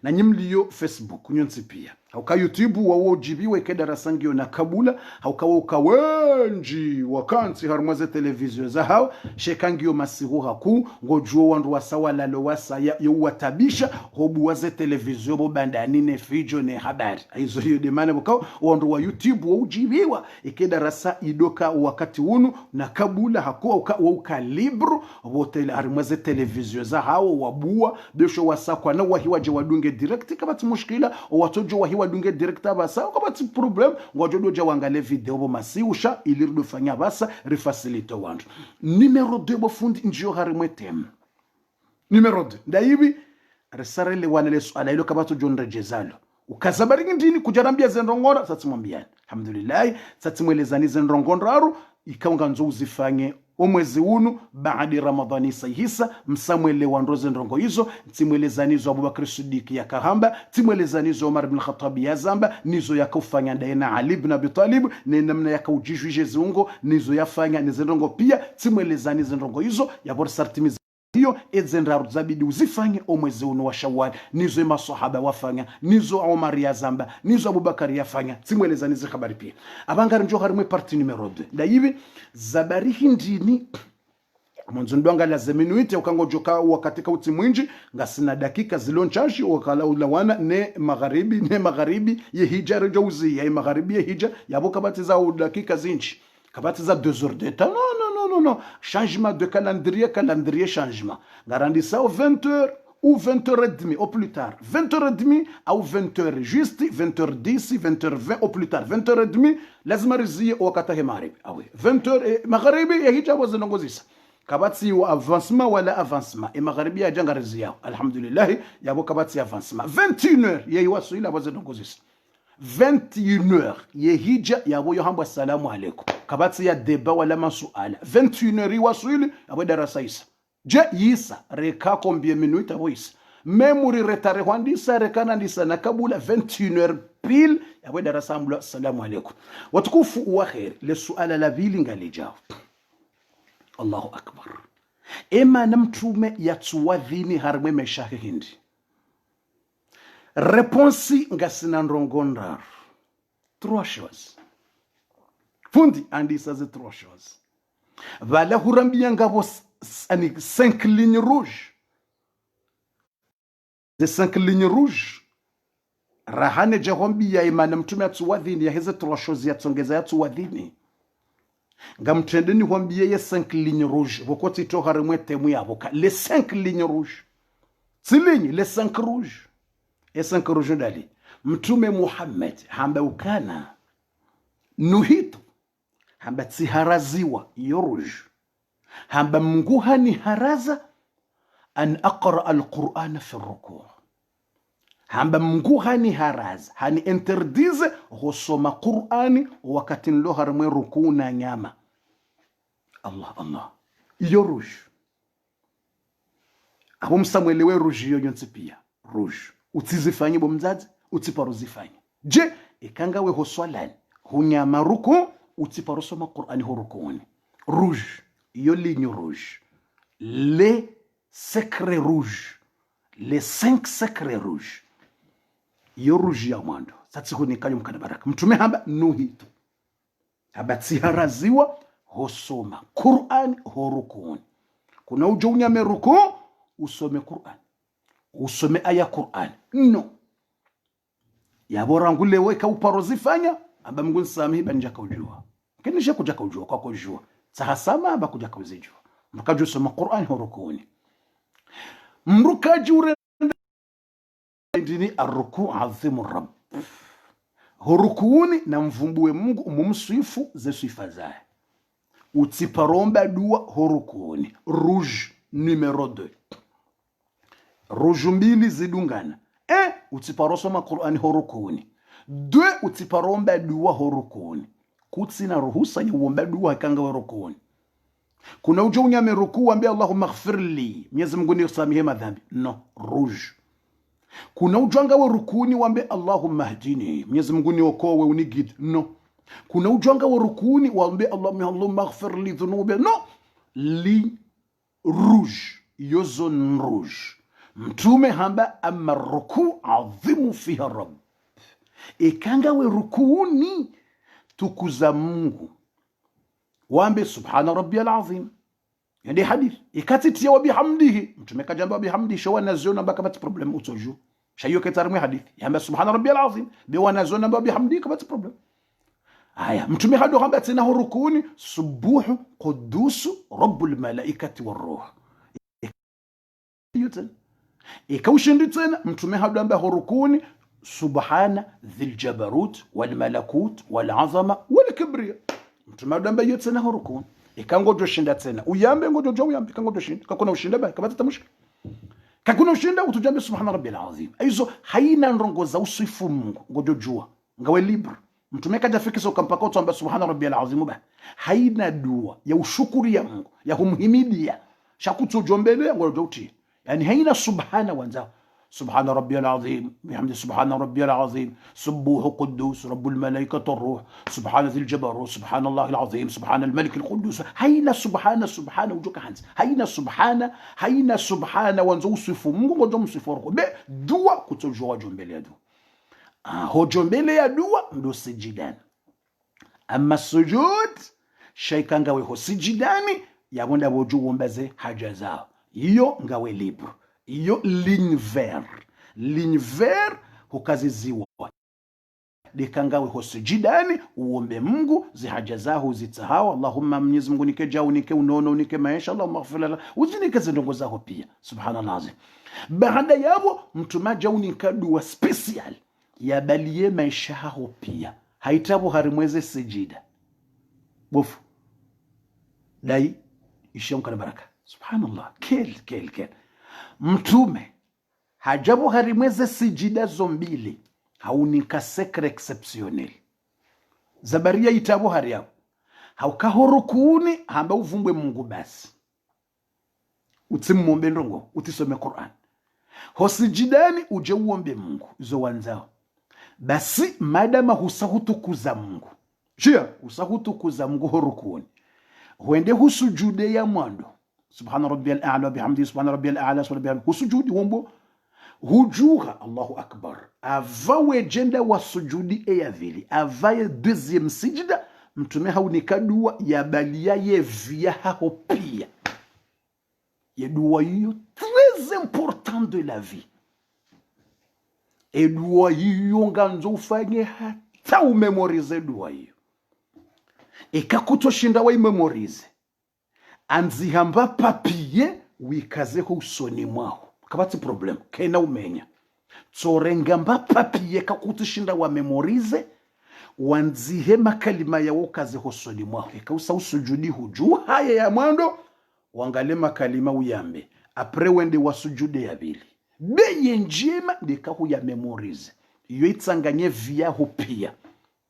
na nyimliyo Facebook nyonsi pia hauka YouTube wawo jibiwe ke darasangio na kabula hauka ukawenji wakansi harmaze televizio za hao shekangio masihu haku ngojuo wandu wasawala lo wasa ya watabisha hobu waze televizio bo bandani ne fijo ne habari hizo hiyo demane bukao wandu wa YouTube wa ujibiwa ke darasa idoka wakati unu na kabula haku uka libro wote harmaze televizio za hao wabua besho wasakwa na wahiwaje wadunge direct kama mushkila watojo wahiwa dunge director basa kama ti problem ngojodo ja wangale video bo masiusha ilirdo fanya basa refacilite wandu. Numero 2 bo fundi njio harimwetem numero 2 ndaibi resarele wanele swala ilo kama to jonda jezalo ukazabari ndini kujarambia zendongora satimwambiani alhamdulillah satimwelezani zendongondaro ikaunga nzo uzifanye omwezi unu baadi Ramadhani sayhisa msamwele wandoze ndongo hizo timwelezanizo Abubakar Siddiq ya kahamba timwelezanizo Umar ibn Khattab ya zamba nizo yakufanya daina Ali ibn Abi Talib ne namna yakaujijwije ziungo nizo yafanya nizendongo pia timwelezanizo ndongo hizo ya borsartimiz hiyo edzendaru zabidi uzifanye omwezi unu wa Shawwal nizo masahaba wafanya nizo Umar ya zamba nizo Abubakar yafanya timwelezanizo habari pia abangari njo harimwe parti numero 2 ndaibi zabari hindini mwanzondwanga lazima minuite ukangojoka wakatika utimwinji ngasina dakika zilonchashi wakala ulawana ne magharibi ye hija rejouzi ya magharibi ye hija yabo kabati za dakika zinchi kabati za 2 heures de temps no non. Changement de calendrier changement. Garanti ça aux 20h ou 20h30 au plus tard. 20h30 ou 20h juste, 20h10, 20h20 au plus tard. 20h30 lazima rizie wakati maghrib. Ah oui, 20h magharibi ya hija wazinongozisa. Kabati wa avancement wala avancement. Et magharibi ya janga rizia. Alhamdulillah, yabo kabati avancement. 21h ya iwasuila wazinongozisa. 21h ye hija yabo yohamba salamu alaikum. Kabati ya deba wala masuala. 21h iwasuili yabo darasa isa. Je yisa reka combien minutes abo isa. Memuri retare hwandisa rekana ndisa na kabula 21h pile yabo darasa amula salamu alaikum. Watukufu wa khair le suala la vili ngalijao. Allahu akbar. Ema namtume yatuwadhini harme meshahe hindi. Réponse ngasina ndrongondar. 3 choses. Fundi andi ça c'est 3 choses. Vala hurambia ngabo 5 lignes rouges. Des 5 lignes rouges. Rahane jahombi imana mtume atuwadhini ya hizi 3 choses yatsongeza yatuwadhini. Ngamtendeni hwambie ye 5 lignes rouges. Vokoti tohare mwete muyavoka. Les 5 lignes rouges. Silignes, les 5 rouges. Et 5 rouges dali. Mtume Muhammad hamba ukana nuhitu hamba tiharaziwa iyo rouge hamba mnguhani haraza an aqra al-Qur'an fi ruku' hamba mnguhani haraza hani interdize husoma Qur'ani wakati nlo harmwe ruku na nyama. Allah iyo rouge abo msamwelewe rouge iyo nyonsi pia rouge utizifanye bomzazi utiparuzifanye. Je ikanga we hoswalani hunyama ruku utiparusoma Qur'ani horukuni. Rouge iyo ligne rouge. Les secrets rouges. Les 5 secrets rouges. Iyo rouge ya mwando. Satsikuni kanyo mkana baraka. Mtume hamba nuhitu. Hamba tiharaziwa hosoma Qur'ani horukuni. Kuna ujo unyame ruku usome Qur'ani. Usome aya Qur'an. No. Yabora ngule weka uparozifanya amba Mungu nsamihi banjaka ujua. Kenisha kujaka ujua kwa kujua. Sahasama aba kujaka uzijua. Mrukaji usoma Qur'an horukuni. Mrukaji urende ndini arruku azimu rabb. Horukuni na mvumbue Mungu umumswifu ze swifa zae. Utiparomba dua horukuni. Rouge numéro 2. Rouge mbili zidungana. Utiparosoma Qur'ani horukuni. 2 utiparomba dua horukuni. Kutsina ruhusa ya uomba dua kanga horukuni. Kuna ujo unyame ruku wambia Allahumma ighfirli. Mwenyezi Mungu nisamehe madhambi. No, rouge. Kuna ujo anga rukuni wambia Allahumma hdini. Mwenyezi Mungu niokoe unigid. No. Kuna ujo anga rukuni wambia Allahumma ighfirli dhunubi. No. Li rouge. Yo zone rouge. Mtume hamba amma ruku adhimu fiha rabb. Ikanga we rukuni tukuza Mungu. Wambe subhana rabbiyal azim. Yani hadith. Ikati tiya wa bihamdihi. Mtume kajamba wa bihamdihi. Shawa naziona baka bati problem utoju. Shayo ketarmwe hadith. Yamba subhana rabbiyal azim. Biwa naziona wa bihamdihi kabati problem. Aya. Mtume hado hamba tina rukuni. Subuhu qudusu rabbul malaikati wa ruh. Yutan. Ikaushindi tena mtume hado amba horukuni subhana dhil jabarut wal malakut wal azama wal kibriya. Mtume hado amba yotena horukuni ikangojo shinda tena uyambe ngojo uyambe kangojo shinda kakuna ushinda ba kabata tamushka kakuna ushinda utujambe subhana rabbil azim. Aizo haina ndongoza usifu Mungu ngojo jua ngawe libre. Mtume kaja fikisa ukampaka utuamba subhana rabbil azim ba haina dua ya ushukuri ya Mungu ya kumhimidia shakutujombele ngojo uti. يعني هينا سبحانه وانزاه سبحان ربي العظيم بحمد سبحان ربي العظيم سبوح قدوس رب الملائكة الروح سبحان ذي الجبروت سبحان الله العظيم سبحان الملك القدوس هينا سبحانه وجوك حنس هينا سبحانه وانزو صفو mungu ndo msifu be dua kutojua jombele ya dua ho jombele ya dua ndo sijidani ama sujud shaykanga we ho sijidani yabonda boju wombaze haja zao. Iyo ngawe libre. Iyo ligne vert hukaziziwa. dekangawe hosujidani uombe Mungu zihaja zao zitahao. Allahumma Mwenyezi Mungu nikeja unike unono unike maisha, Allahumma ighfir lana uzinike zindongo zao pia. Subhanallah azim. Baada yabo mtumaja unika dua special ya balie maisha hao pia haitabo harimweze sijida bofu dai ishomka na baraka. Subhanallah. Kel mtume hajabu harimweze sijida zombili haunika sekre exceptionnel zabaria itabo hariao haukahorukuni hamba uvumbwe Mungu basi utimombe ndongo utisome Qur'an hosijidani uje uombe Mungu zo wanzao basi madama husahutukuza Mungu jia husahutukuza Mungu horukuni huende husujude ya mwando subhana rabbiyal a'la bihamdi subhana rabbiyal a'la subhana husujudi wombo hujuha Allahu akbar avawe jenda wa sujudi ya vili avaye deuxième sijida mtume haunika dua ya balia ye via hao pia ye dua hiyo très important de la vie et dua hiyo nganzo ufanye hata umemorize dua hiyo ikakutoshinda wa imemorize anzihamba papie wikaze usoni mwao kabati problem kena umenya tsorengamba papie kakutushinda wa memorize wanzihe makalima ya wokaze hosoni mwao ikausa usujudi huju haya ya mwando wangale makalima uyambe apre wende wasujude ya bili beye njema ndikahu ya memorize iyo itsanganye via hupia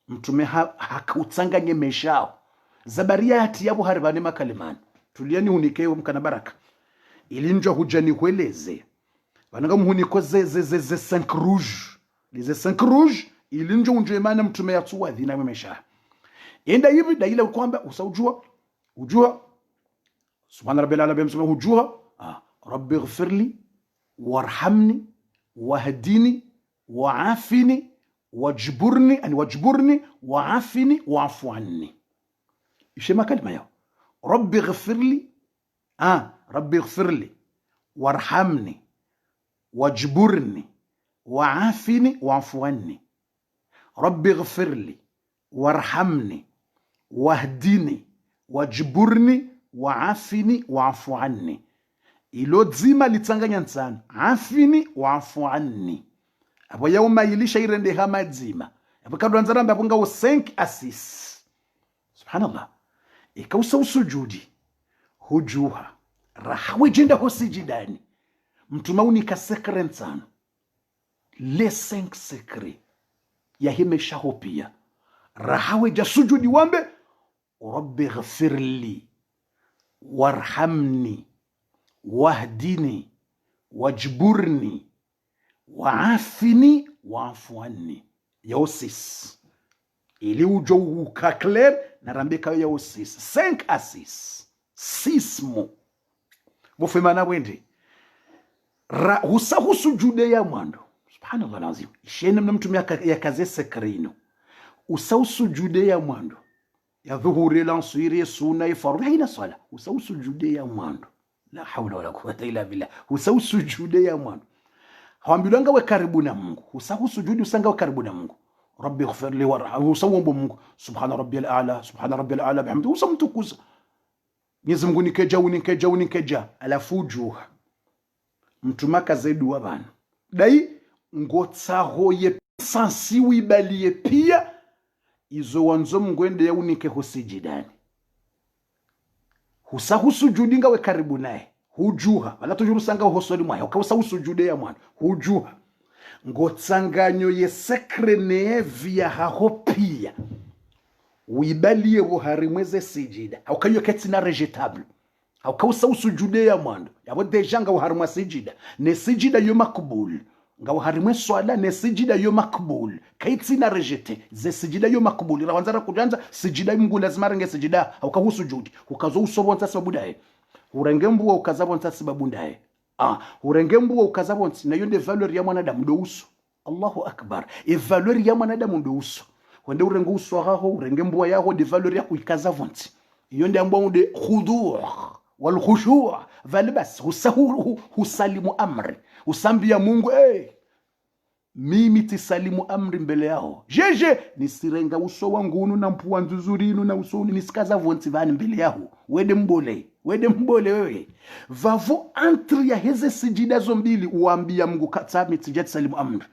mtume hakautanganye meshao zabaria hati yabo haribane makalimani tuliani unikeo mkana baraka ilinjwa hujani hueleze wananga muhuniko ze 5 rouge les 5 rouge ilinjwa unjemana mtume yatuwa dhina memesha enda hivi daila kwamba ujua subhana rabbil alamin msema hujua rabbi ighfirli warhamni wahdini wa'afini wajburni wa'afini wa'fu anni ishema kalima yao rabbi ighfirli rabbi ighfirli warhamni wajburni wa'afini wa'fu anni rabbi ighfirli warhamni wahdini wajburni wa'afini wa'fu anni ilo dzima litsanganya nsana afini wa'fu anni abo yauma ilisha irende hama dzima abo kadwa nzaramba bunga wo 5 assis. Subhanallah. Ikausa usujudi hujuha rahawe jenda hosijidani mtumauni ka sekre nsana les 5 secrets ya himesha hopia rahawe ja sujudi wambe rabbi ghfirli warhamni wahdini wajburni wa'afini wa'fu anni yosis ili ujo ukakler na rambeka yosis 5 assis 6 mo bofemana wende husujude ya mwando. Subhanallah lazim ishene mnamtumia ya kaze sekrino usausujude ya mwando ya dhuhuri lansiri sunna fardu haina sala usausujude ya mwando la hawla wala quwwata illa billah usausujude ya mwando hawambilanga we karibu na Mungu usahusujudi usanga we karibu na Mungu rabbi ighfirli warhamni usawombo Mungu subhana rabbiyal a'la bihamdi usamtukuza Mwenyezi Mungu nikeja alafu juha mtumaka zedu wabana dai ngotsaho ye sansi wibaliye pia izo wanzo mngwende ya unike husijidani husahusujudinga we karibu naye hujuha wala tujuru sanga hosoni mwaye ukausa usujude ya mwana hujuha ngotsanganyo ye sekre via haho pia wibaliye buharimweze sijida aukayo ketina rejetable aukausa usujude ya mwando yabo dejanga uharimwa sijida ne sijida yo makbul nga uharimwe swala ne sijida yo makbul kaitina rejete ze sijida yo makbul rawanzara kujanza sijida Mungu lazima renge sijida aukahusujudi ukazo usobonza sababu dae urengembu ukazabonza sababu ndaye urengembu ukazabonza nayo de valeur ya mwanadamu ndo uso. Allahu akbar e valeur ya mwanadamu ndo uso wende urengu uso haho urengembu yaho de valeur ya kuikazavonza iyo ndi ambao de khudu' wal khushu' valbas husalimu amri usambia Mungu mimi tisalimu amri mbele yao jeje nisirenga uso wangu unu na mpua nzuzuri inu na uso unu nisikaza vonti vani mbele yao wede mbole wewe vavo antri ya heze sijida zombili uambia Mungu katami tijati salimu amri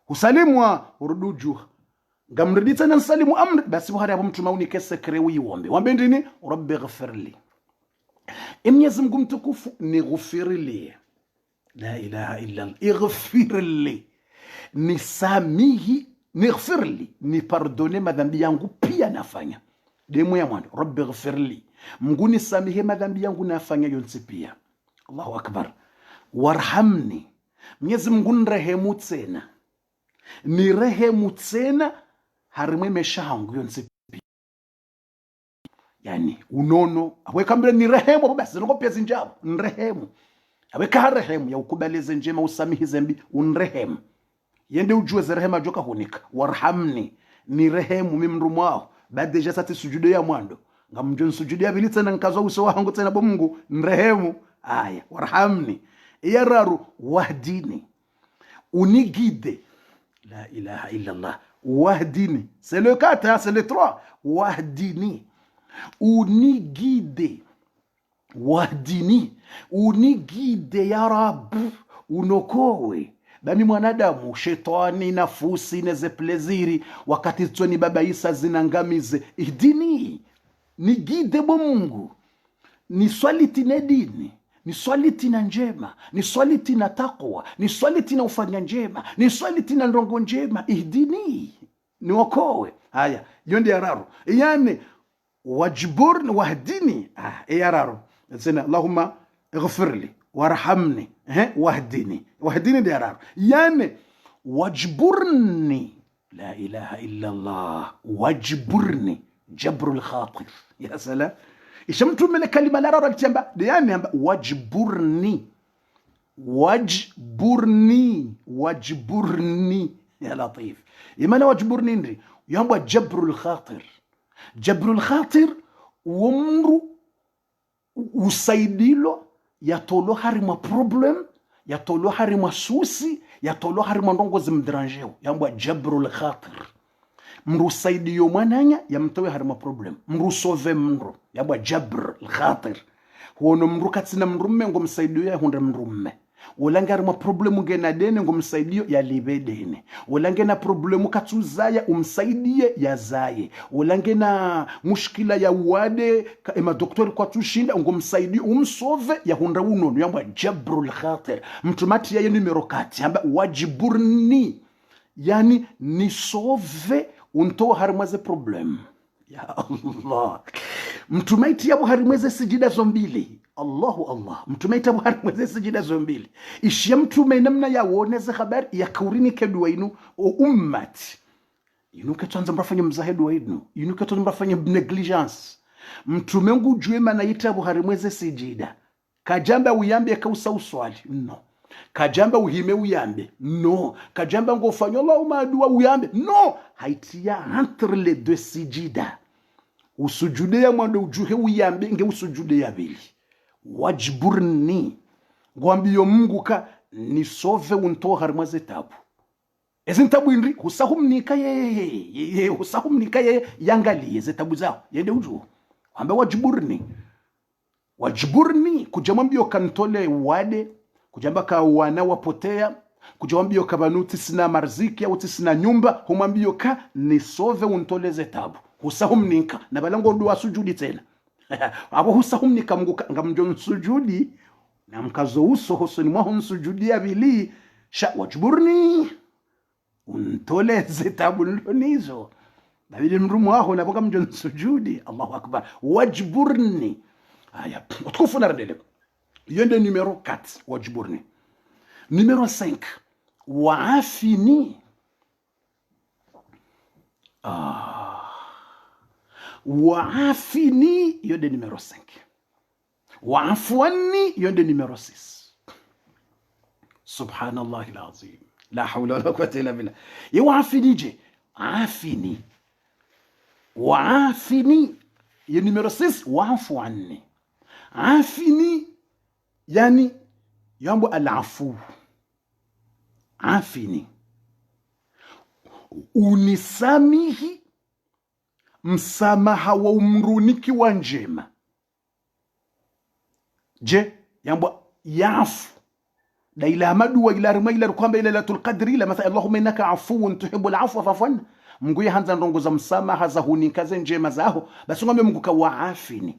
usalimwa uruduju ngamridita na salimu amri basi buhari hapo mtu mauni kese krewi uombe wambe ndini rabbi ghafirli Mwenyezi Mungu mtukufu nighfirli la ilaha illa Allah ighfirli nisamihi nighfirli ni pardone madhambi yangu pia nafanya demu ya mwana rabbi ghfirli Mungu nisamihe madhambi yangu nafanya yonsi pia Allahu akbar warhamni Mwenyezi Mungu nirehemu tena nirehemu tena harimwe mesha hangu yonsi pia yani unono aweka mbele nirehemu basi niko pia zinjabo nirehemu aweka harehemu ya ukubalize njema usamihi zambi unrehemu yende ujue za rehema joka hunika warhamni ni rehemu mimru mwao baada ya sati sujudu ya mwando ngamjo sujudu ya bilita na nkazo uso wangu tena bo Mungu nrehemu aya warhamni yararu wahdini unigide la ilaha illa Allah wahdini c'est le 4 c'est le 3 wahdini unigide wahdini unigide ya rab unokowe bami mwanadamu shetani nafusi neze pleziri wakati tsoni baba Isa zinangamize ihdini ni gide bo Mungu ni swali tina dini ni swali tina njema ni swali tina takwa ni swali tina ufanya njema ni swali tina ndongo njema ihdini ni wakowe haya yondi araru yani wajburni wahdini yararu zina Allahumma ighfirli warhamni wahdini diarar yani wajburni la ilaha illa Allah wajburni jabrul khatir ya salam ishamtu mele kalima la rara kitamba yani wajburni ya latif imana wajburni ndri yamba jabrul khatir umru usaidilo yatolo harima problem yatolo harima susi yatolo harima ndongo zimdranjeo yambwa jabrul khatir mrusaidi yo mwananya yamtowe harima problem mrusove mro yambwa jabr khatir huono mrukatsina mrumme ngomsaidio ya hunde mrumme Ulange harima problemu ngena dene ngomsaidio ya libe dene. Ulange na problemu katuzaya umsaidie ya zaye. Ulange na mushkila ya uwade ema doktori kwa tushinda ngomsaidio umsove ya hunda unono yamba jabrul khatir. Mtumati ya numero 4 yamba wajiburni. Yani nisove untoa harimaze problem. Ya Allah. Mtumaiti yabu harimweze sijida zombili. Allah. Mtumaiti yabu harimweze sijida zombili. Ishia mtume namna ya uoneze habari ya kaurini kedua inu o ummati. Inu ketuanza mrafanya mzahedu wa inu. Inu ketuanza mrafanya negligence. Mtume ngu ujue manaita yabu harimweze sijida. Kajamba uyambe ya kausa uswali. No. Kajamba uhime uyambe. No. Kajamba ngu ufanyo Allahumma adua uyambe. No. Haitia entre les deux sijida. Usujude ya mwando ujuhe uyambe nge usujude ya bili. Wajiburni. Gwambiyo Mungu ka nisove untoa harimwaze tabu. Ezi ntabu inri husahumnika ye husahumnika ye yangali ye tabu zao. Yende uju. Wambe wajiburni. Wajiburni kujamambiyo kantole wade. Kujamba ka wana wapotea. Kujamambiyo kabanuti sina marziki ya uti sina nyumba. Humambiyo ka nisove untoleze tabu. Husahumnika na balango nduwa sujudi tena. Abo husahumnika Mungu ngamjo sujudi na mkazo uso hosoni mwaho nsujudi ya bili sha wajiburni untoleze tabu nizo babili mrumu waho na boka mjo sujudi. Allahu akbar. Wajiburni aya utukufu na radele yende numero 4 wajiburni. Numero 5 waafini waafini yonde numero 5. Waafuani yonde numero 6. Subhanallah alazim. La hawla wala quwwata illa billah. Waafini je. Afini. Waafini ya numero 6 waafuani. Afini yani yambo alafu. Afini. unisamihi msamaha wa umruniki wa njema. Je yambwa yafu da ila madu wa ila rima ila kwamba ila lailatul qadri ila matha Allahumma innaka afuwun tuhibbul afwa fa'fu anna. Mungu yahanza ndongo za msamaha za hunikaze njema zaho basi ngombe Mungu kawaafini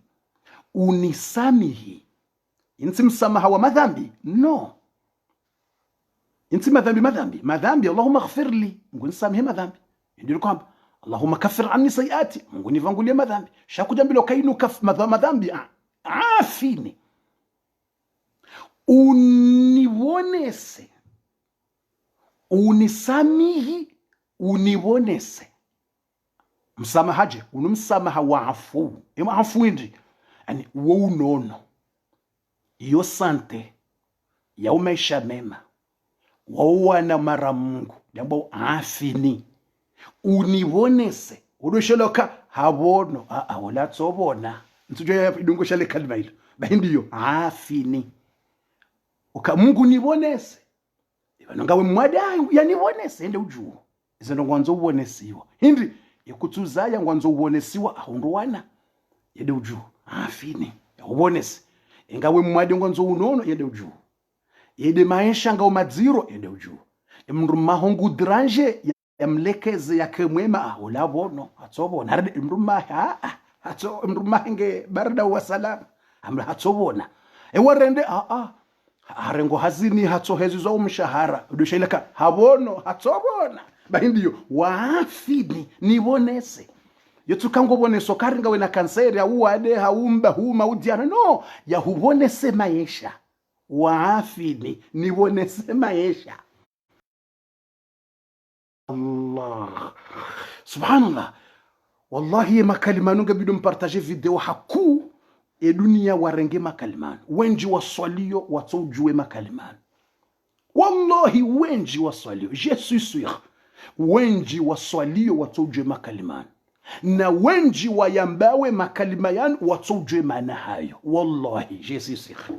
unisamihi. Insi msamaha wa madhambi no, insi madhambi Allahumma ighfirli, Mungu nisamihe madhambi. Ndio kwamba Allahumma kaffir anni sayiati, Mungu nivangulie madhambi. Shakuja mbilo kainu madhambi afini univonese, unisamihi univonese. Msamahaje unumsamaha wa afu ema afu indi yani wo unono iyo sante ya umaisha mema wawana mara Mungu jambo afini univonese udosheloka habono wala tsobona nsujo ya idungo shale kalima hilo bahindiyo afini uka Mungu nivonese ibano ngawe mwadai yanivonese ende ujuo izendo ngwanzo ubonesiwa hindi yakutuzaya ngwanzo ubonesiwa ahundwana yede ujuo afini ubonese ngawe mwadi ngwanzo unono yede ujuo yede maisha ngao madziro yede ujuo mndu mahongu dranje yamlekeze yakemwema ahulabono atsobona arde mndu maha atso mndu mahenge barda wa salam amra atsobona ewarende harengo hazini hatsohezizo umshahara udosheleka habono hatsobona bahindiyo waafini nibonese yotukango boneso karinga wena kanseri auade haumba huma udiana no ya hubonese maisha waafini nibonese maisha. Allah subhanallah wallahi makalimanu gabido mpartage video haku e dunia warenge makalimanu wenji waswalio watujue makalimanu wallahi wenji waswalio je suis sûr wenji waswalio watujue makalimanu na wenji wayambawe makalima yanu watujue maana hayo wallahi je suis sûr.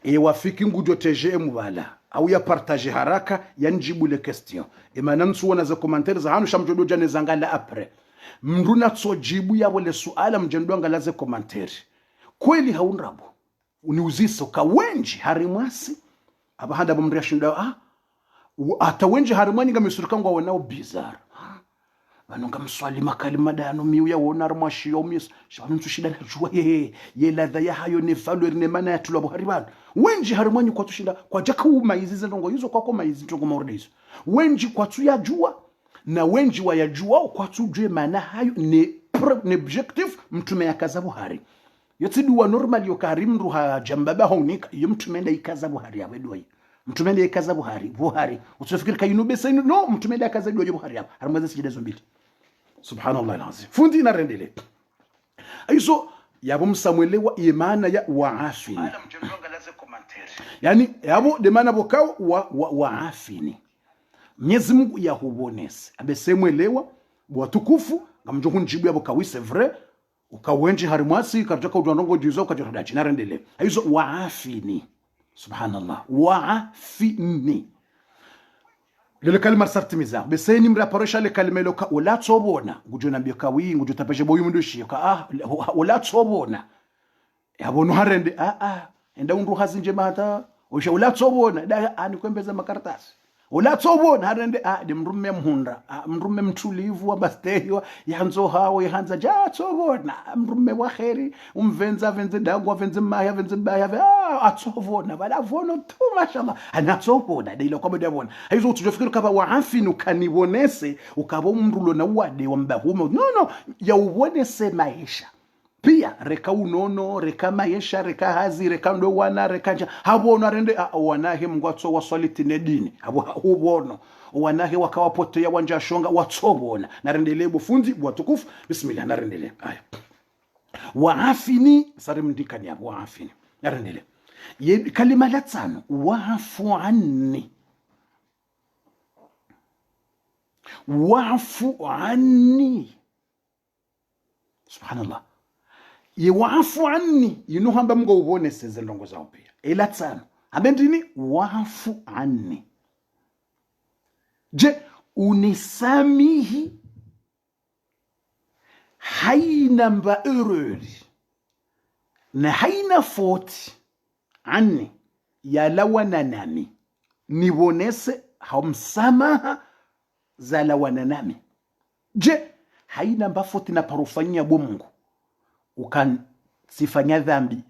E wafiki ngujo teje mubala au ya partage haraka yanjibu le question e manamsu wana za commentaires za hanu shamjodo jane zangala apre mruna tsojibu ya wale suala mjendo ngala za commentaire kweli haunrabo uniuziso ka wenji harimwasi abahanda bumria shinda ata wenji harimwani ngamisurika ngwa wanao bizarre banonga mswali makalima dano miu ya wona armashi yo mis shabanu tushida na jua ye ladha ya hayo ne valeur ne mana ya tulabo haribano wenji harimwanyu kwa tushinda kwa jaka umaizi zendongo hizo kwa maizi ntongo maorde hizo wenji kwa tu ya jua na wenji wa ya jua kwa tujue mana hayo ne objective mtume ya kaza Buhari yotidu wa normal yo karimru ha jambaba honika yo mtume nda ikaza Buhari ya wedwa mtume nda ikaza Buhari utufikiri kayinube sainu no mtume nda ikaza Buhari ya harmaza sijida zombili. Subhanallah alazim fundi na rendele aizo yabo msamwelewa imana ya waafini ala mjondonga laze commentaire yani yabo de mana bokao waafini Mwenyezi Mungu ya hubonese abesemwelewa watukufu ngamjongo njibu yabo kawi c'est vrai ukawenji harimwasi kataka udwanongo jizo ukajorada china rendele aizo waafini subhanallah waafini lele kalima sartimiza beseni mraparesha le kalima loka wala tsobona ngujo nambia kawi ngujo tapeje boyu mundushi ka wala tsobona yabonu harende enda undu hazinje mata usha wala tsobona da anikwembeza makaratasi wala tsobona harende de mrume mhunda mrume mtulivu wa basteyo yanzo hawo yahanza ja tsobona mrume wa kheri umvenza venze dangwa venze maya venze baya atsobona bala vono tu mashallah anatsobona deilo kwa bodabona hizo tujofikiri kaba waafinu kanibonese ukaba umrulo na wade wa mbahuma no ya ubonese maisha pia reka unono reka maisha reka hazi reka ndo wana reka habona rende wanahe mngwatso waswaliti nedini abo ubono wanahe wakawapote ya wanja shonga watsobona na rendele bufundi bwatukufu bismillah na rendele aya waafini sare mndikani abo waafini na rendele kalima la tsano waafu anni subhanallah waafu anni yinu hamba mga ubone seze longo zao pia ila tsano amendini waafu anni je unisamihi haina mbaerori na haina foti anni yalawana nami nibonese hamsamaha za lawana nami. Je, haina mbafoti na parufanya Mungu ukansifanya dhambi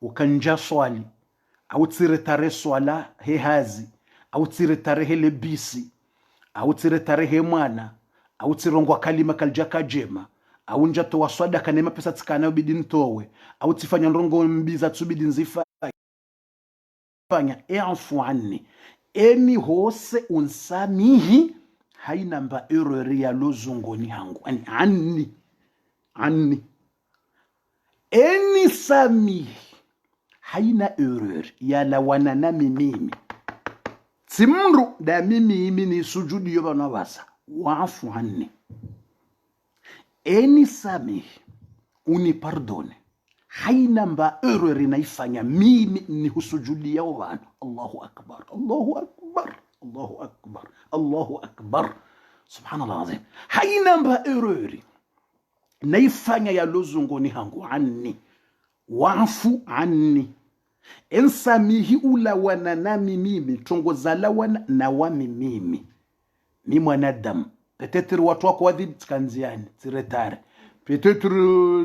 ukanja swali au tsiretare swala hehazi au tsiretare hele bisi au tsiretare he mwana au tsirongwa kalima kaljaka jema au njato wa swada kanema pesa tsikana ubidi ntowe au tifanya ndongo mbiza tsubidi nzifa fanya eafu anni eni hose unsamihi haina mba erori ya lozungoni hangu anni eni samihi haina erori ya lawana nami mimi simru da mimi ni sujudi yoba nawasa waafu anni eni samihi uni pardone haina mba erori naifanya mimi ni husujudia wana. Allahu akbar, Allahu akbar, Allahu akbar, Allahu akbar, subhanallah azim. Haina mba erori naifanya ya lozungoni hangu anni waafu anni ensamihi ula wana nami mimi tongozala wana na wami mimi ni mwanadamu. Peut-être watu wako wadhi tkanziani tiretare, peut-être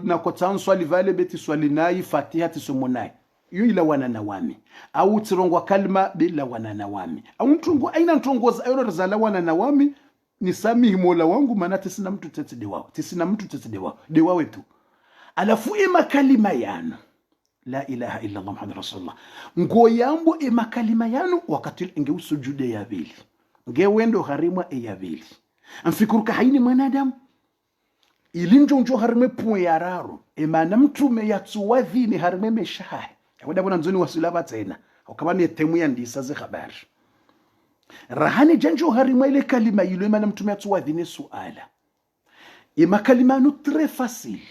na kotsan swali vale beti swali nai fatiha tisumunai iyo ila wana na wami au tirongwa kalma bila wana na wami au ntungu aina ntongoza ayo razala wana na wami ni samihi mola wangu maana tisina mtu tete dewa wetu. Alafu ima kalima yanu la ilaha illa Allah Muhammad Rasulullah ngo yambo ima kalima yanu wakati nge usujude ya vili nge wendo harimwa ya vili amfikuruka haini mwanadamu ilinjonjo harime pwe yararo emana mtume yatsuwadhini harime meshahe yakwenda bona nzoni wasilaba tena ukabani temu ya ndisa ze habari rahani janjo harime ile kalima yilo emana mtume yatsuwadhini suala ima kalima nu très facile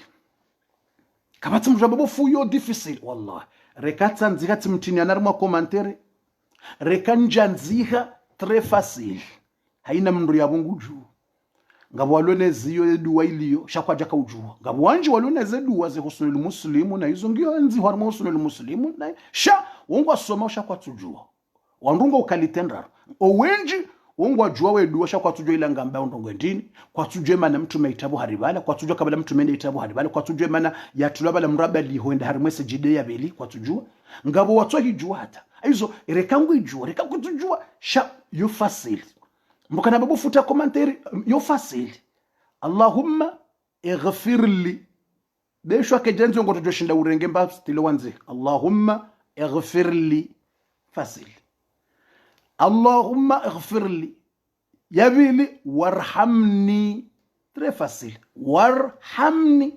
kabati mjabo fuyo difficile wallah rekata nzika timtini anarmwa commentaire rekanja nzika très facile haina mndu ya Mungu juu ngabo walone ziyo duwa iliyo shakwa jaka ujua ngabo wanje walone zeduwa ze husnul muslimu na hizo ngio nzi harma husnul muslimu na sha wongo asoma shakwa tujua wandunga ukalitendra owenji wongo ajua we duwa shakwa tujua ila ngamba ndongo ndini kwa tujue mana mtu meitabu haribala kwa tujua kabla mtu mende itabu haribala kwa tujue mana yatulaba la mraba li hoenda harmese jide ya beli kwa tujua ngabo watu hijua hata hizo rekangu ijua rekangu tujua sha yo facile mbukana babu futa komanteri yo facile Allahumma ighfir li besho akejenzo ngoto joshinda urenge mba stilo wanze Allahumma ighfir li facile Allahumma ighfir li yabili warhamni très facile warhamni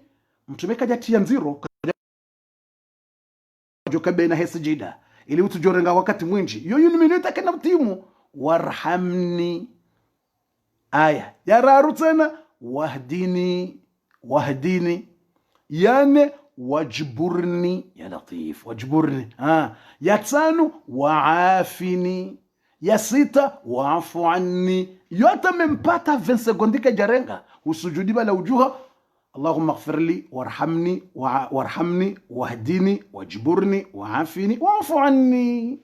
mtumeka jati ya nziro joka bena hesijida ili utujorenga wakati mwinji yo yuni minuta kana mtimu warhamni aya yararu tena wahdini yani wajburni ya latif wajburni ya tano waafini ya sita waafu anni yote mempata 20 sekondi ka jarenga usujudi bala ujuha Allahumma ighfir li warhamni wahdini wajburni waafini waafu anni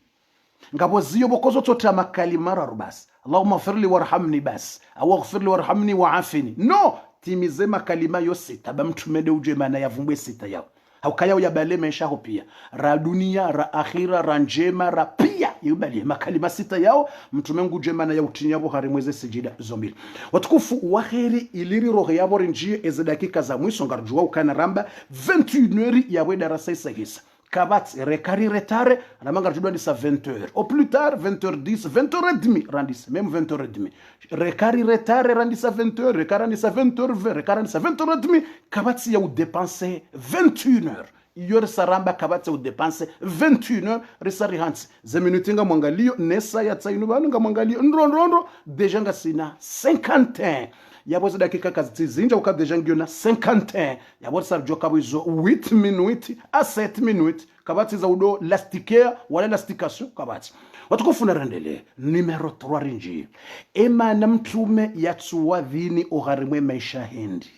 ngabo ziyo bokozo tota makalimara rubas Allahumma ighfir li warhamni bas au ighfir li warhamni waafini no timize makalima yo sita bamtumede uje mana yavumbwe sita yao haukaya uyabale mesha ho pia ra dunia ra akhira ra njema ra pia yubali makalima sita yao mtume nguje mana ya utinya bo harimweze sijida zombili watukufu wa khairi iliri roho yabo rinjie eze dakika za mwisho ngarjua ukana ramba 21h yawe darasa isahisa kabat rekari retare anamanga tudwa ni sa 20h au plus tard 20h10 20h30 randis même 20h30 rekari retare randis sa 20h rekara ni sa 20h rekara ni sa 20h30 kabat ya u dépenser 21h yor saramba kabat ya u dépenser 21h resari hans za minutinga mwangalio nesa ya tsainu banunga mwangalio ndrondo deja ngasina 51 yabo dakika kazi zinja ukadeja ngiona 51 yabo sarjo kabizo 8 minutes a 7 minutes kabati za udo lastiquer wala lastication kabati watukufu narendele numero 3 rinji ema na mtume yatsuwa dhini ugharimwe maisha hindi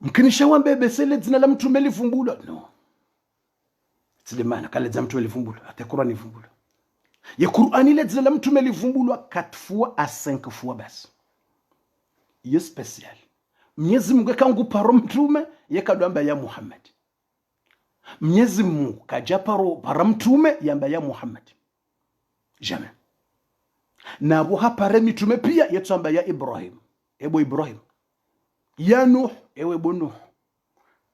mkinisha wambe besele dzina la mtume livumbula no tsilemana kale za mtume livumbula ate Qur'ani livumbula ya Qur'ani le dzina la mtume livumbulwa 4 fois à 5 fois basi ye special Mwenyezi Mungu akanguparo mtume yakadwamba ya Muhammad Mwenyezi Mungu kajaparo para mtume yamba ya Muhammad jamais nabo hapare mitume pia yetsamba ya Ibrahim ebo Ibrahim ya Nuh ewe bo Nuh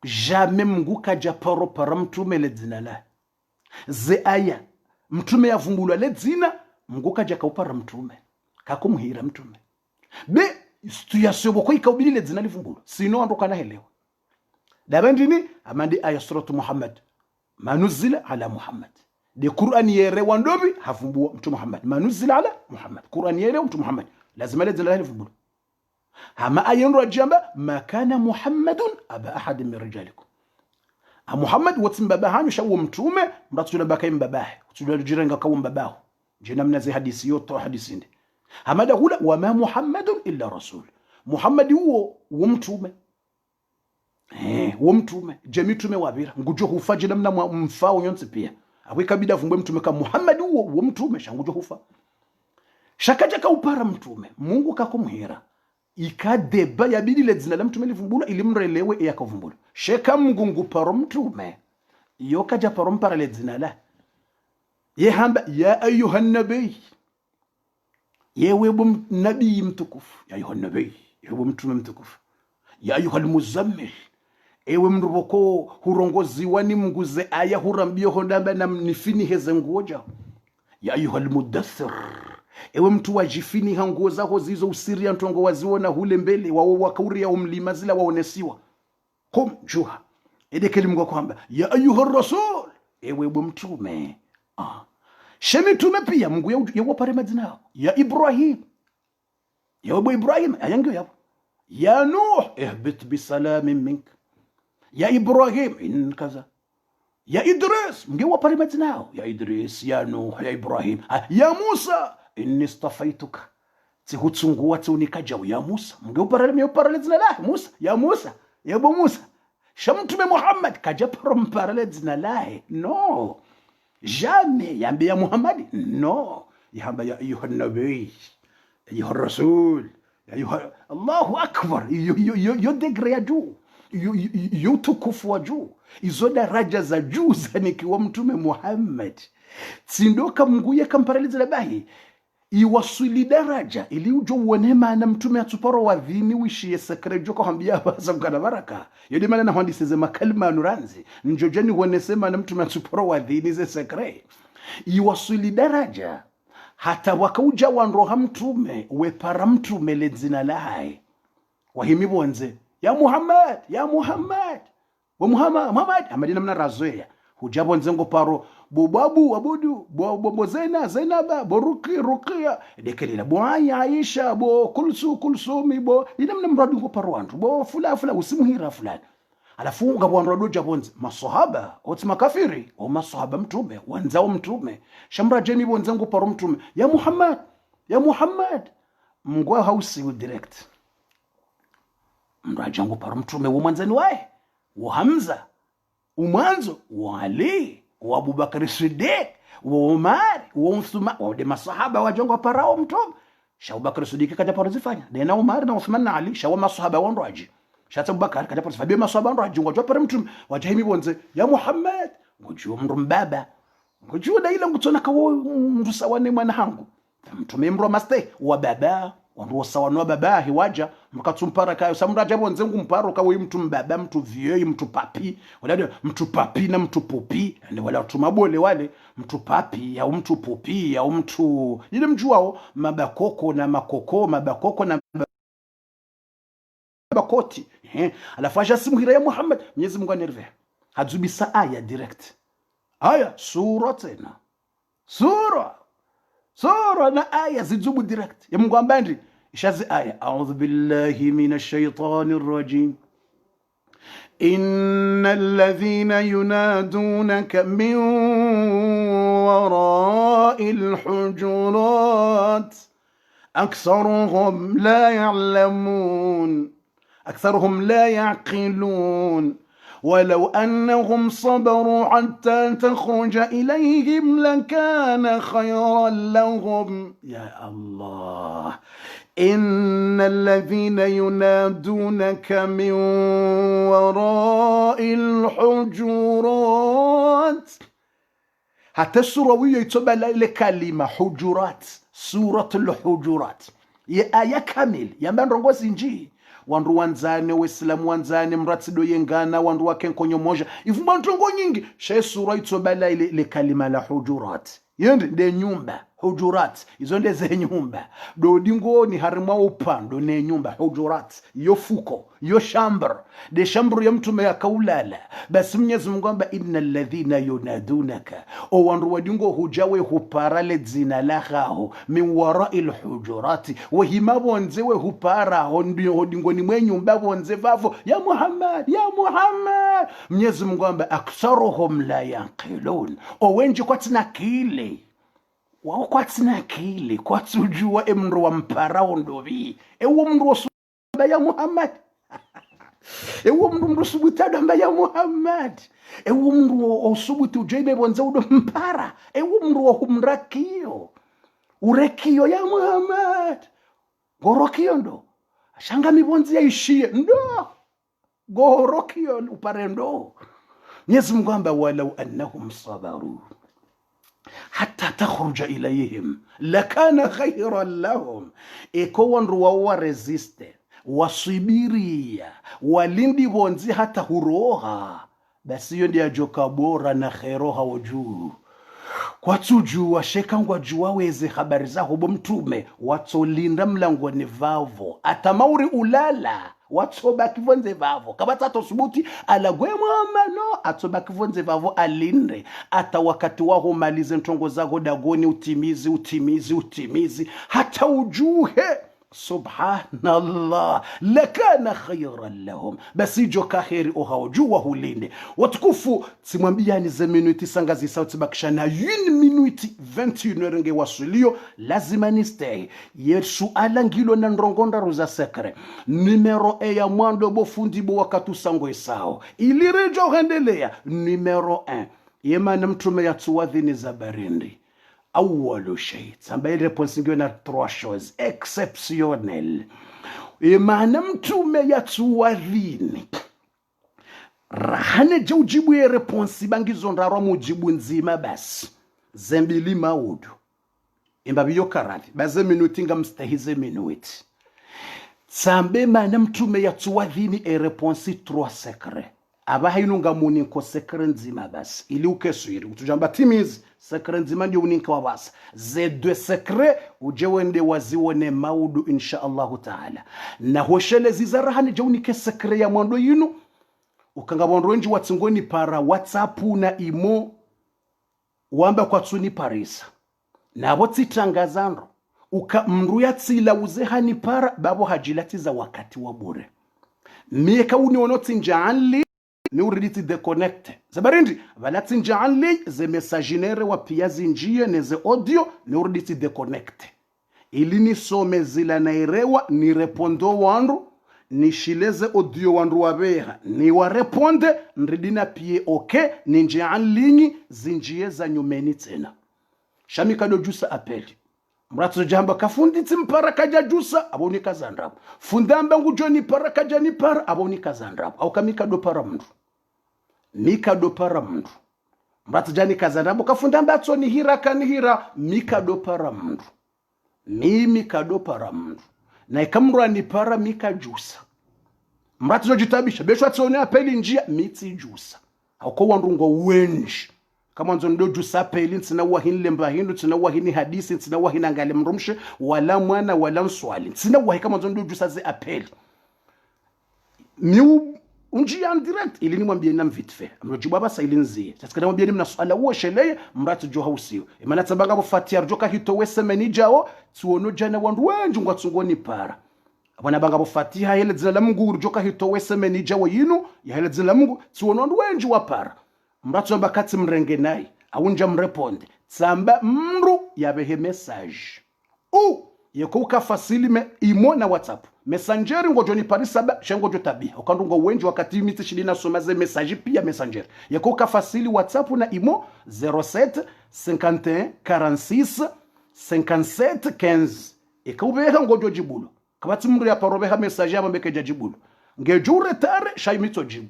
jamais Mungu kajaparo para mtume le dzina la ze aya mtume yavumbulwa le dzina Mungu kaja kaupara mtume kakumuhira mtume be tuyasebo ko ikawbili le dzina livumbulwa sino andokana helewa dabandini amandi aya suratu Muhammad manuzila ala Muhammad de Qur'an yere wandobi havumbua mtu Muhammad manuzila ala Muhammad Qur'an yere mtu Muhammad lazima le dzina livumbulwa hama ayenro ajamba ma kana Muhammadun aba ahad min rijalikum Muhammad watsimba hanyu shawo mtume mratula bakai mbabahe kutula jirenga kawo mbabaho jina mnazi hadisi yoto hadisi ndi hamada hula wa ma Muhammadun illa rasul Muhammad huo mtume mtume jamitume wabira ngujo hufaje namna mfao nyonse pia akwikabida vumbwe mtume kama Muhammad huo mtume shangujo hufa shakaja kaupara mtume Mungu kakumuhira ikadeba yabidi le dzina la mtume livumbula ilimrelewe yakavumbula sheka Mungu paro mtume yokaja paro mpara le dzina la yehamba ya ayuha nabii yewe nabii mtukufu ya ayuha nabii yewe mtume mtukufu ya ayuha almuzammil ewe mruboko hurongoziwa ni mnguze aya hurambio hondamba na nifini heze ngoja ya ayuha almudaththir ewe mtu wajifini hanguo zako zizo usiria ntongo waziona hule mbele wao wakauria umlima zila waonesiwa kom juha edekeli Mungu kwamba ya ayuha rasul ewe mtume shemi tume pia Mungu yawo pare madina ya Ibrahim yawo Ibrahim ayango yawo ya Nuh ihbit bisalamin mink ya Ibrahim in kaza ya Idris Mungu pare madina ya Idris ya Nuh ya Ibrahim ya Musa inni istafaituka tihutsunguwa tsunikajaw ya Musa Mungu pare dzina la Musa ya Musa ya bo Musa shamtume Muhammad kaja pare dzina la no jamais yambe ya Muhammad no yamba ya ayuha nabii ayuha rasul ayuha Allahu akbar yo degré ya juu yo tukufu wa juu izo daraja za juu zanikiwa mtume Muhammad tsindoka Mungu yakamparaliza labahi iwasuli daraja ili ujo uone maana mtume atuparo wa dhini wishie sekre joko hambia baza mkana baraka yodi maana na handisi ze makalima nuranzi njojeni uonesema na mtume atuparo wa dhini ze sekre iwasuli daraja hata wakauja wanroha mtume wepara mtume le dzina lae wahimi bonze ya Muhammad wa Muhammad amadina mna razoya hujabo nzengo paro bobabu abudu bo Zainaba bo Ruqya dekeli la bo Aisha bo Kulsumi bo inamna mradu ngo paro wantu bo fula usimuhira fulani alafu ngabo wanrado jabonze maswahaba oti makafiri o maswahaba mtume wanzao mtume shamra jemi bonzengo paro mtume ya Muhammad mngwa hausi direct mrajango paro mtume wo mwanzani wae wo Hamza umwanzo wa Ali wa Abubakar Siddiq wa Umar wa Uthman wa de masahaba wajongo parao mtume sha Abubakar Siddiq kaja parazifanya dena Umar na Uthman na Ali sha wa masahaba wanroaji sha Abubakar kaja parazifanya masahaba wanroaji ngojwa pare mtume wajahimi bonze ya Muhammad ngojwa mrumbaba ngojwa daila ngutona kawo mrusawane mwana hangu mtume mro maste wa baba wandu sawanwa baba hiwaja mkatumpara kayo samra jabo nzengu mparo kawo mtu mbaba mtu vieux mtu papi wala mtu papi na mtu popi ndio wala tumabole wale mtu papi au mtu popi au mtu ile mjuao mabakoko na bakoti alafu aja simuhira ya Muhammad Mwenyezi Mungu anerve hadzubisa aya direct aya sura tena sura na aya zizubu direct ya Mungu ambandi ishazi aya a'udhu billahi minash shaitanir rajim إن الذين ينادونك من وراء الحجرات أكثرهم لا يعلمون، أكثرهم لا يعقلون. ولو أنهم صبروا حتى تخرج إليهم لكان خيرا لهم. يا الله. إن الذين ينادونك من وراء الحجرات. حتى السوروية يتبع لكلمة حجرات، سورة الحجرات يا آية كامل يا من رغوز نجي wandu wanzane waislamu wanzane mratido yengana wandu wakenkonyo moja ifumba ntongo nyingi she sura itsobala ile kalima la hujurat yende de nyumba hujurat izo ndeze nyumba do dingoni harima upando ne nyumba hujurat yo fuko yo shambr de shambru ya mtume ya kaulala basi Mwenyezi Mungu amba innal ladhina yunadunaka o wandu wadingo hujawe huparale dzina laho min wara'il hujurati wa himabonze we hupara hondio dingoni mwe nyumba bonze vavo ya Muhammad ya Muhammad. Mwenyezi Mungu amba aktharuhum la yaqilun o wenji kwatina kile wao kwatina kile kwatujua emru wa mparao ndovi ewo mru wa ya Muhammad ewo mru subutada mba ya Muhammad ewo mru osubuti ujebe bonza udo mpara ewo mru humrakio urekio ya Muhammad gorokio ndo shanga mibonzi yaishie ndo gorokio uparendo. Mwenyezi Mungu amba walau annahum sabaru hatta takhruja ilayhim lakana khayran lahum. Eko wandu wa resiste wasubiria walindi bonzi hata huroha basi hiyo ndio joka bora na khairoha wajuu kwa tujua shekangwa jua weze habari za hubo mtume watolinda mlangoni vavo atamauri ulala watoba kivonze vavo kabata tosubuti alagwe Muhammad no atoba kivonze vavo alinde ata wakati wao malize ntongo zako dagoni utimizi hata ujuhe subhanallah lakana khayran lahum basi joka khairi ohawjua hulinde watukufu simwambiani za minuti sangazi sauti bakishana 1 minuti 21 renge wasulio lazima ni stay yesu alangilo na ndrongonda roza sekre numero ya mwando bofundi bo wakatu sangwe sao ili rejo hendelea numero 1 yemana mtume yatuwadhini za barindi أول شيء سامبايل ريبونسينجو na 3 choses exceptionnelles maana mtume yatuwadhini rahane ujibu ye reponsi bangizo ndarwa mujibu nzima basi zembili maudu imbabiyo karati baze minuti ngamstahize minuti sambe maana mtume yatuwadhini e reponsi 3 secret abahayinunga muninko secret nzima basi ili ukeswiri utujamba timizi secret nzima ndio uninka wa basi ze 2 secret uje wende wazione maudu insha Allah taala na hoshele zizarahani jaunike secret ya mwando yinu ukanga bondronji watsingoni para WhatsApp na imo wamba kwa tsuni parisa nabo tsitangazandro uka mndu yatsila uzehani para babo hajilati za wakati wa bure mieka unionoti njaanli ni uriditi deconnect zabarindi valati njaanli ze messaginere wa piazi njie neze audio ni uriditi deconnect ili nisome zila nairewa ni repondo wandu ni shileze audio wandu wabeha ni wareponde nridina pie okay ni njaanlinyi zinjie za nyumeni tena shamika do jusa apeli mratu jamba kafunditi mpara kaja jusa aboni kazandrapo fundamba ngujoni para kaja ni para aboni kazandrapo au kamika do para mndu mika do para mndu mratu jani kazandrapo kafundamba atsoni hira kanihira mika do para mndu mimi kado para mndu na ikamrwa ni para mika jusa mratu jojitabisha besho atsoni apeli njia miti jusa au kwa ndungo wenji kama nzondo jusa peli ntsina wahinle mbahindu ntsina wahini hadisi ntsina wahina ngale mrumshe wala mwana wala nswali ntsina wahi kama nzondo jusa ze apeli miu unji en direct ili ni mwambie na mvitfe amrojibu baba sailinzi tasikana mwambie mna swala wo shele mratu jo hausio imana tabanga bufatia rjoka hito wese menijao tuono jana wandu wenju ngwatsungoni para abana banga bo Fatiha hele dzina la Mungu urjoka hitowe semeni jawo yinu ya hele dzina la Mungu tsiwonondo wenji wapara mratso bakati mrenge nayi awunja mreponde tsamba mru yabehe message yekuka fasilime imo na WhatsApp messenger ngojo ni parisaba shengojo tabia ukandungo wenji wakati miti shilina somaze message pia messenger yekuka fasili WhatsApp na imo 07 51 46 57 15 ikubeha ngojo jibulo kabati mru ya parobeha message amambeke jajibulo ngejure tare shaimito jibu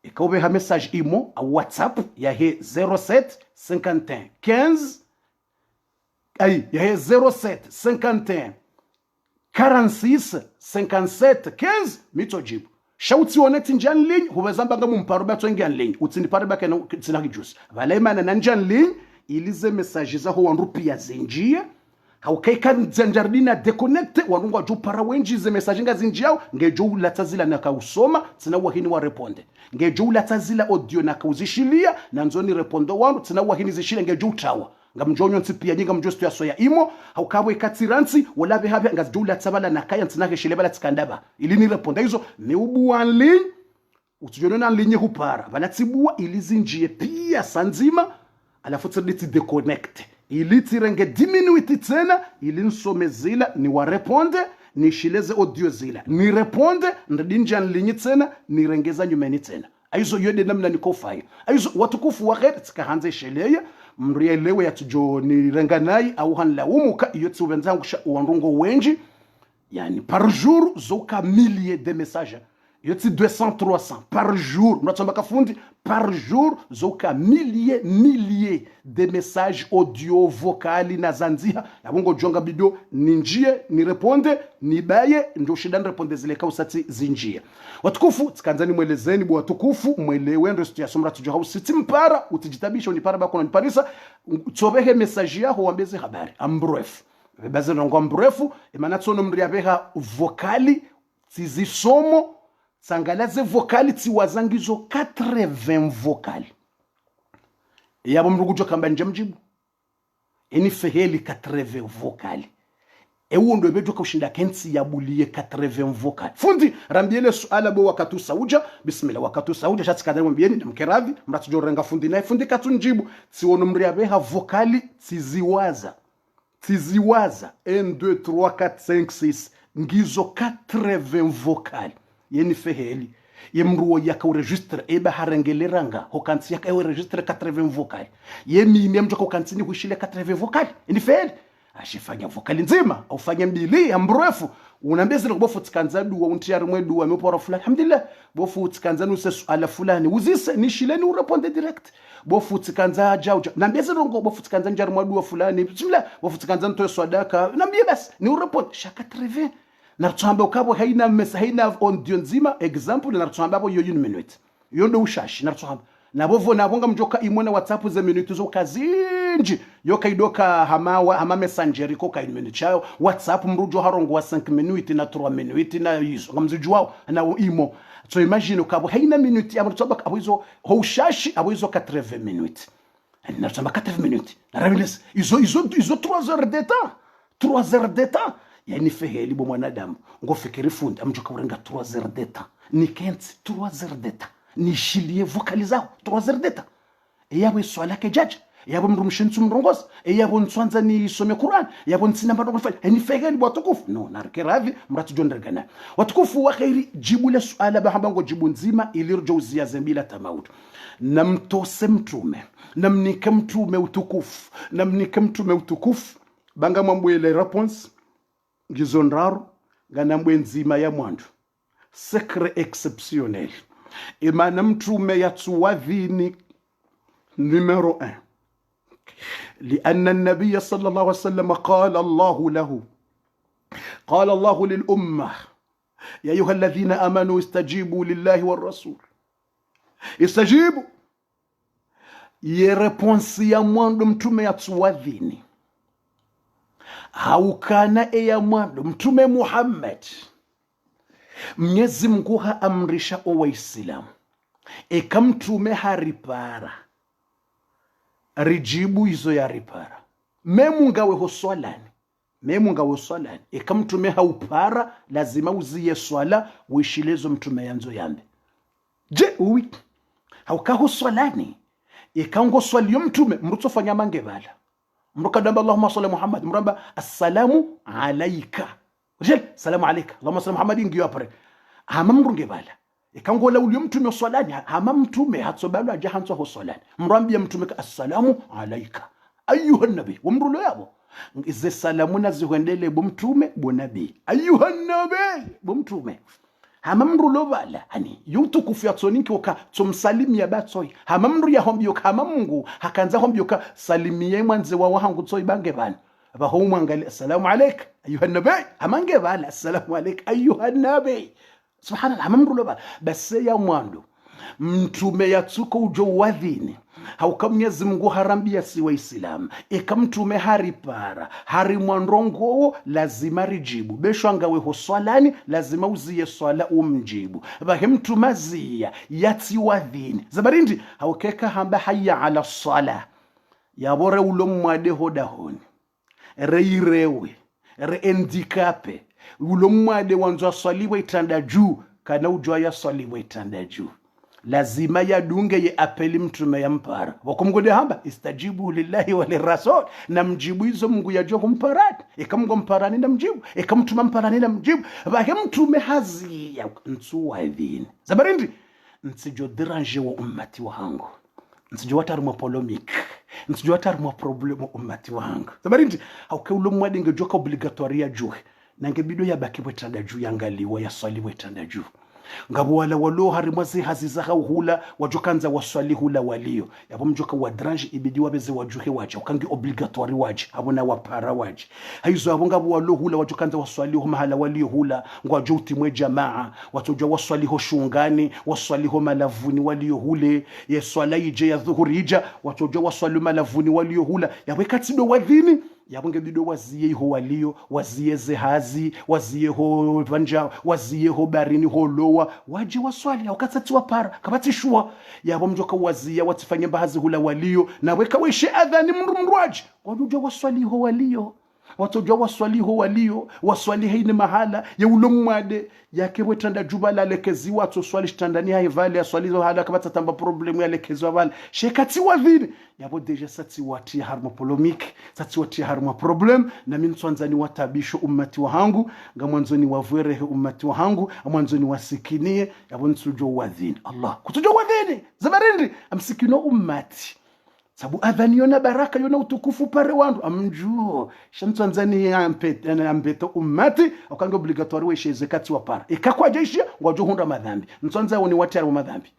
ikubeha message imo a WhatsApp ya he 07 51 15 Aí, il y a 07 51 46 57 15 mitojibu. Shauti oneti njan ligne, huwezamba nga mumparoba tuengi an ligne. Utini pareba kena tsinaki juice. Valema na njan ligne, ilize message za ho wanrupi ya zinjia. Haukaika nzanjardina deconnecte, wanungwa juu para wenji ze message nga zinjiao, nge juu latazila na kausoma, tina wahini wa reponde. Nge juu latazila audio na kauzishilia, na nzoni repondo wanu, tina wahini zishilia nge juu tawa. Ngamjonyo ntipia nyinga mjosto ya soya imo haukabwe katiransi walabe habe ngazjula tsabala nakaya ntinake shilebala tsikandaba ilini reponda hizo ni ubuanli utujonona linye hupara vanatibua ilizinjie pia sanzima alafu tsiditi deconnect iliti renge diminuiti tena ilinsomezila ni wareponde ni shileze audio zila ni reponde ndinja linye tena ni rengeza nyumeni tena aizo yode namna nikofai aizo watukufu wa khair tikahanze sheleye mrielewe ya tujo ni renganai au hanla umuka yotsi wenzangu wanrongo wenji yani par jour zoka milliers de messages yotsi 200 300 par jour mnatsamba kafundi par jour zoka milliers de messages audio vocali na zanziha yabongo jonga bido ninjie ni reponde ni baye ndo shida reponde zile kausati zinjie watukufu tkanzani mwelezeni bwa watukufu mwelewe ndo ya somra tujo hausiti mpara utijitabisha unipara bako na parisa tsobehe message yaho wambeze habari ambref bebaze ngo mbrefu imana tsono mriabeha vocali tizisomo sangalaze vocali tiwazangizo 80 vocali yabo mrugujo kamba njamjibu eni feheli 80 vocali ewundo ebejo kushinda kensi yabulie 80 vocali fundi rambiele suala bo wakatu sauja bismillah wakatu sauja shati kadari mbieni na mkeravi mratujo renga fundi na fundi katunjibu tsiwono mriabeha vocali tiziwaza 1 2 3 4 5 6 ngizo 80 vocali yeni feheli yemruo yaka uregistre eba harengeleranga hokansi yaka uregistre 80 vocali yemi nemjo hokansini hushile 80 vocali ni feheli ashifanya vocali nzima au fanya mbili ambrefu unambeze ngobofu tsikanzadu wa untiyari mwedu wa mepora fulani alhamdulillah bofu tsikanzanu se suala fulani uzise nishileni ureponde direct bofu tsikanza jauja nambeze ngobofu tsikanza njari mwedu wa fulani bismillah bofu tsikanzanu to swadaka nambie basi ni ureponde shaka 80 nartsamba ukabo haina audio nzima example nartsamba abo yo 1 minute yondo ushashi nartsamba nabovo nabonga mjoka imona WhatsApp ze minute zo kazinji yo kaidoka hama messenger ko ka 1 minute chao WhatsApp mrujo harongo wa 5 minute na 3 minute na hizo ngamzijwao na imo so imagine ukabo haina minute amrtsamba abo hizo ushashi abo hizo 80 minute nartsamba 80 minute narabiles hizo 3 heures de temps 3 heures de temps yani feheli bo mwanadamu ngofikiri fundi amjoka urenga 3 heures de temps ni kenzi 3 heures de temps ni shilie vocali zao 3 heures de temps yabo swala ke judge yabo mrumshintu mrongozi yabo nswanza ni some Qur'an yabo nsinamba ndo kufanya ni feheli bo tukufu no narkeravi mratu jondergana watukufu wa khairi jibu la suala bahambango jibu nzima ilirjozia zembila tamaud namtose mtume namnika mtume utukufu namnika mtume utukufu banga mwambwele response ngizonraro ganambwe nzima ya mwandu secret exceptionnel imana mtume yatsuwadhini numero 1 لأن النبي صلى الله عليه وسلم قال الله للأمة يا أيها الذين آمنوا استجيبوا لله والرسول استجيبوا يرeponsي ya mwandu mtume yatsuwadhini haukana ya mwandu mtume Muhammad Mwenyezi Mungu haamrisha Waislamu mtume haripara rijibu hizo ya ripara memu ngawe hoswalani memu nga uswalani eka mtume haupara lazima uziye swala uishilezo mtume yanzo yambe je uwi haukaho swalani eka ngo swaliyo mtume mrutofanya mangebala mrukadamba Allahumma salli Muhammad mramba assalamu alayka rjel salamu alayka Allahumma salli Muhammad ngiyo apare hama mrungebala ikangola uliyo mtume swalani hama mtume hatsobalwa jahanzo ho swalani mrambia mtume assalamu alayka ayuha nabi wamrulo yabo ize salamu nazihendele bomtume bonabi ayuha nabi bomtume hama mrulo bala hani yutukufu yatsoniki oka tsomsalimia batsoy hama mru ya hombyo kama Mungu hakanza hombyo ka salimie mwanze wa wangu tsoy bange bana abaho mwangali assalamu alayka ayuha nabi hamange bala assalamu alayka ayuha nabi subhanallah mamrulo ba base ya mwando mtume yatsuko ujo wadhini hauka Mwenyezi Mungu harambia si waislamu eka mtume haripara hari mwandrongo lazima rijibu besho angawe ho swalani lazima uziye swala umjibu bahe mtume zia yati wadhini zabarindi haukeka hamba hayya ala sala yabore ulo mwade hodahoni reirewe reendikape ulo mwade wanzo swaliwe itanda juu kana ujwa ya swaliwe itanda juu lazima yadunge ye apeli mtume ya mpara wakumgode hamba istajibu lillahi wa lirasul na mjibu hizo Mungu yajua kumparani ikamgo mparani na mjibu ikamtuma mparani na mjibu bahe mtume hazi ya nsuwa idhini zabarindi nsijo deranje wa ummati wangu nsijo wataru mwa polemic nsijo wataru mwa problemu ummati wangu zabarindi hauke ulo mwade ngejoka obligatoria juu na ngebido ya baki wetanda juu yangaliwa ya swali wetanda juu ngabo wala walo harimwazi hazizaha hula wajokanza waswali hula walio yabo mjoka wadrange ibidi wabeze wajuhe waje ukangi obligatoire waje abona wapara waje haizo abo ngabo walo hula wajokanza waswali ho mahala walio hula ngwajo utimwe jamaa watojo waswali ho shungani waswali ho malavuni walio hule yeswala ije ya dhuhuri ija watojo waswali malavuni walio hula yabo katido wadhini yabonge bido waziye ho walio waziye zehazi waziye ho vanja waziye ho barini ho lowa waje waswali wakatati wapara kabati shua yabo mjoka waziya watifanye bahazi hula walio na weka weshe adhani mrumrwaji wajujo waswali ho walio watojo waswali ho walio waswali haini mahala ya ulomwade yake wetanda jubala lekezi watu swali shtandani haivali ya swali zo hala kabata tamba problemu ya lekezi wabala shekati wadhini yabo deja sati wati harma polomik sati wati harma problem na mintuanzani watabisho ummati wahangu ngamwanzoni wavuerehe ummati wahangu amwanzoni wasikinie yabo nsujo wadhini Allah kutujo wadhini zabarindi amsikino ummati sabu adhani yona baraka yona utukufu pare wandu amjuo shantanzania ampeta ummati akange obligatoire weshe zakati wapara ikakwa jeshi ngwajo hunda madhambi mtsanza woni watiyari wa madhambi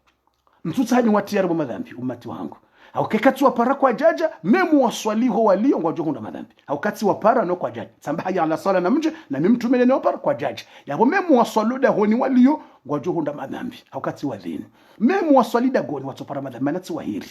mtutsa ni watiyari wa madhambi ummati wangu au kekati wapara kwa jaja memu waswaliho walio ngwajo hunda madhambi au kati wapara no kwa jaja samba haya ala sala na mje na mimtumene ne wapara kwa jaja yabo memu waswaluda honi walio ngwajo hunda madhambi au kati wadhini memu waswalida goni watopara madhambi manati wahiri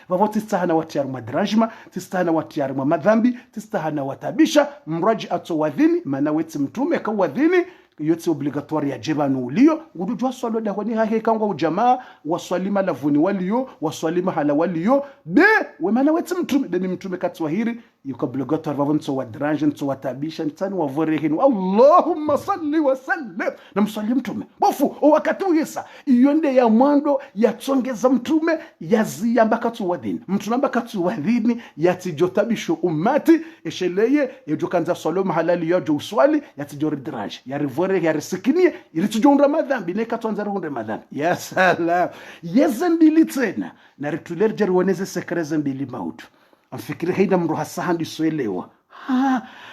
vavo tistahana watiyari madrajma tistahana watiyari madhambi tistahana watabisha mraji ato wadhini mana weti mtume ka wadhini yote obligatoire ya jebanu ulio ngudujwa swalo da honi hahe kangwa ujamaa waswalima lavuni walio waswalima hala walio be we mana weti mtume deni mtume katwahiri yuko obligatoire vavo nto wadraje nto watabisha ntani wavorehinu Allahumma salli wa sallim na mswali mtume bofu o wakati uyesa iyonde ya mwando yatsongeza mtume yaziyamba katu wadhini mtunamba katu wadhini yatijotabisho ummati esheleye yojokanza swalo mahalali yojo uswali yatijoridraje yarivore yarisikinie ilitujonda madhambi ne katwanza runde madhambi ya salam yezembili tena na rituler jarwoneze sekreze mbili mautu amfikiri haina mru hasahandi soelewa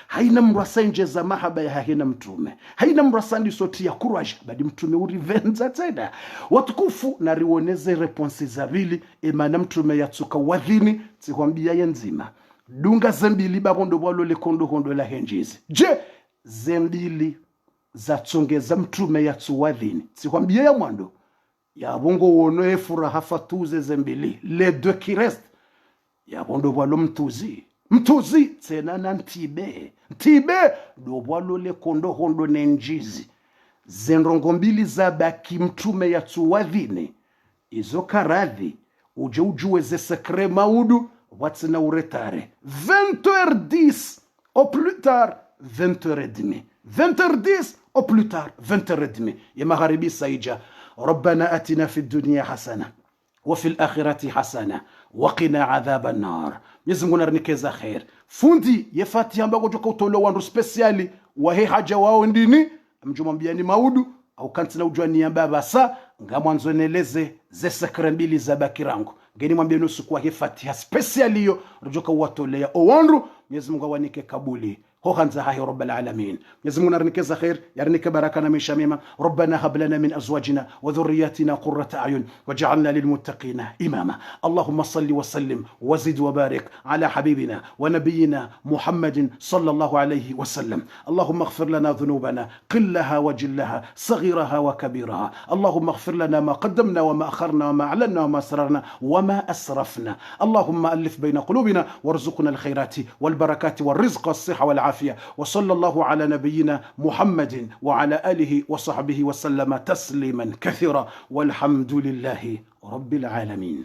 haina mru hasanjeza mahaba ya haina mtume haina mru hasandi soti ya courage badi mtume urivenza tena watukufu na riwoneze response za vili emana mtume yatsuka wadhini tihwambia yenzima dunga zembili babondo bwalo le kondo kondo la henjizi je zembili zatsongeza mtume yatsuwadhini tihwambia ya mwando ya bongo wono efuraha fatuze zembili les deux qui restent ya bondo bwalo mtuzi tena na ntibe do bwalo le kondo hondo nenjizi zendrongo mbili za baki mtume ya tuwadhine izo karadhi uje ujue ze sekre maudu watsina uretare 20h10 au plus tard 20h30. 20h10 au plus tard 20h30. Ya magharibi saija. ربنا آتنا في الدنيا حسنة وفي الآخرة حسنة وقنا عذاب النار. Mwenyezi Mungu ananikeza khair. Fundi yefati ambako joka utolo wandu speciali wa he haja wao ndini mjumwambia ni maudu au kantina ujua ni baba sa ngamwanzo neleze ze sakra mbili za bakirangu ngeni mwambie nusu kwa he fatiha speciali hiyo rujoka watolea owandu. Mwenyezi Mungu awanike kabuli هو خنزها يا رب العالمين. يزمونا رنكز خير يرنك بركنا من شميمة. ربنا هب لنا من أزواجنا وذرياتنا قرة أعين وجعلنا للمتقين إماما. اللهم صل وسلم وزد وبارك على حبيبنا ونبينا محمد صلى الله عليه وسلم. اللهم اغفر لنا ذنوبنا قلها وجلها صغيرها وكبيرها. اللهم اغفر لنا ما قدمنا وما أخرنا وما أعلنا وما أسررنا وما أسرفنا. اللهم ألف بين قلوبنا وارزقنا الخيرات والبركات والرزق والصحة والعافية. وصلى الله على نبينا محمد وعلى آله وصحبه وسلم تسليما كثيرا والحمد لله رب العالمين.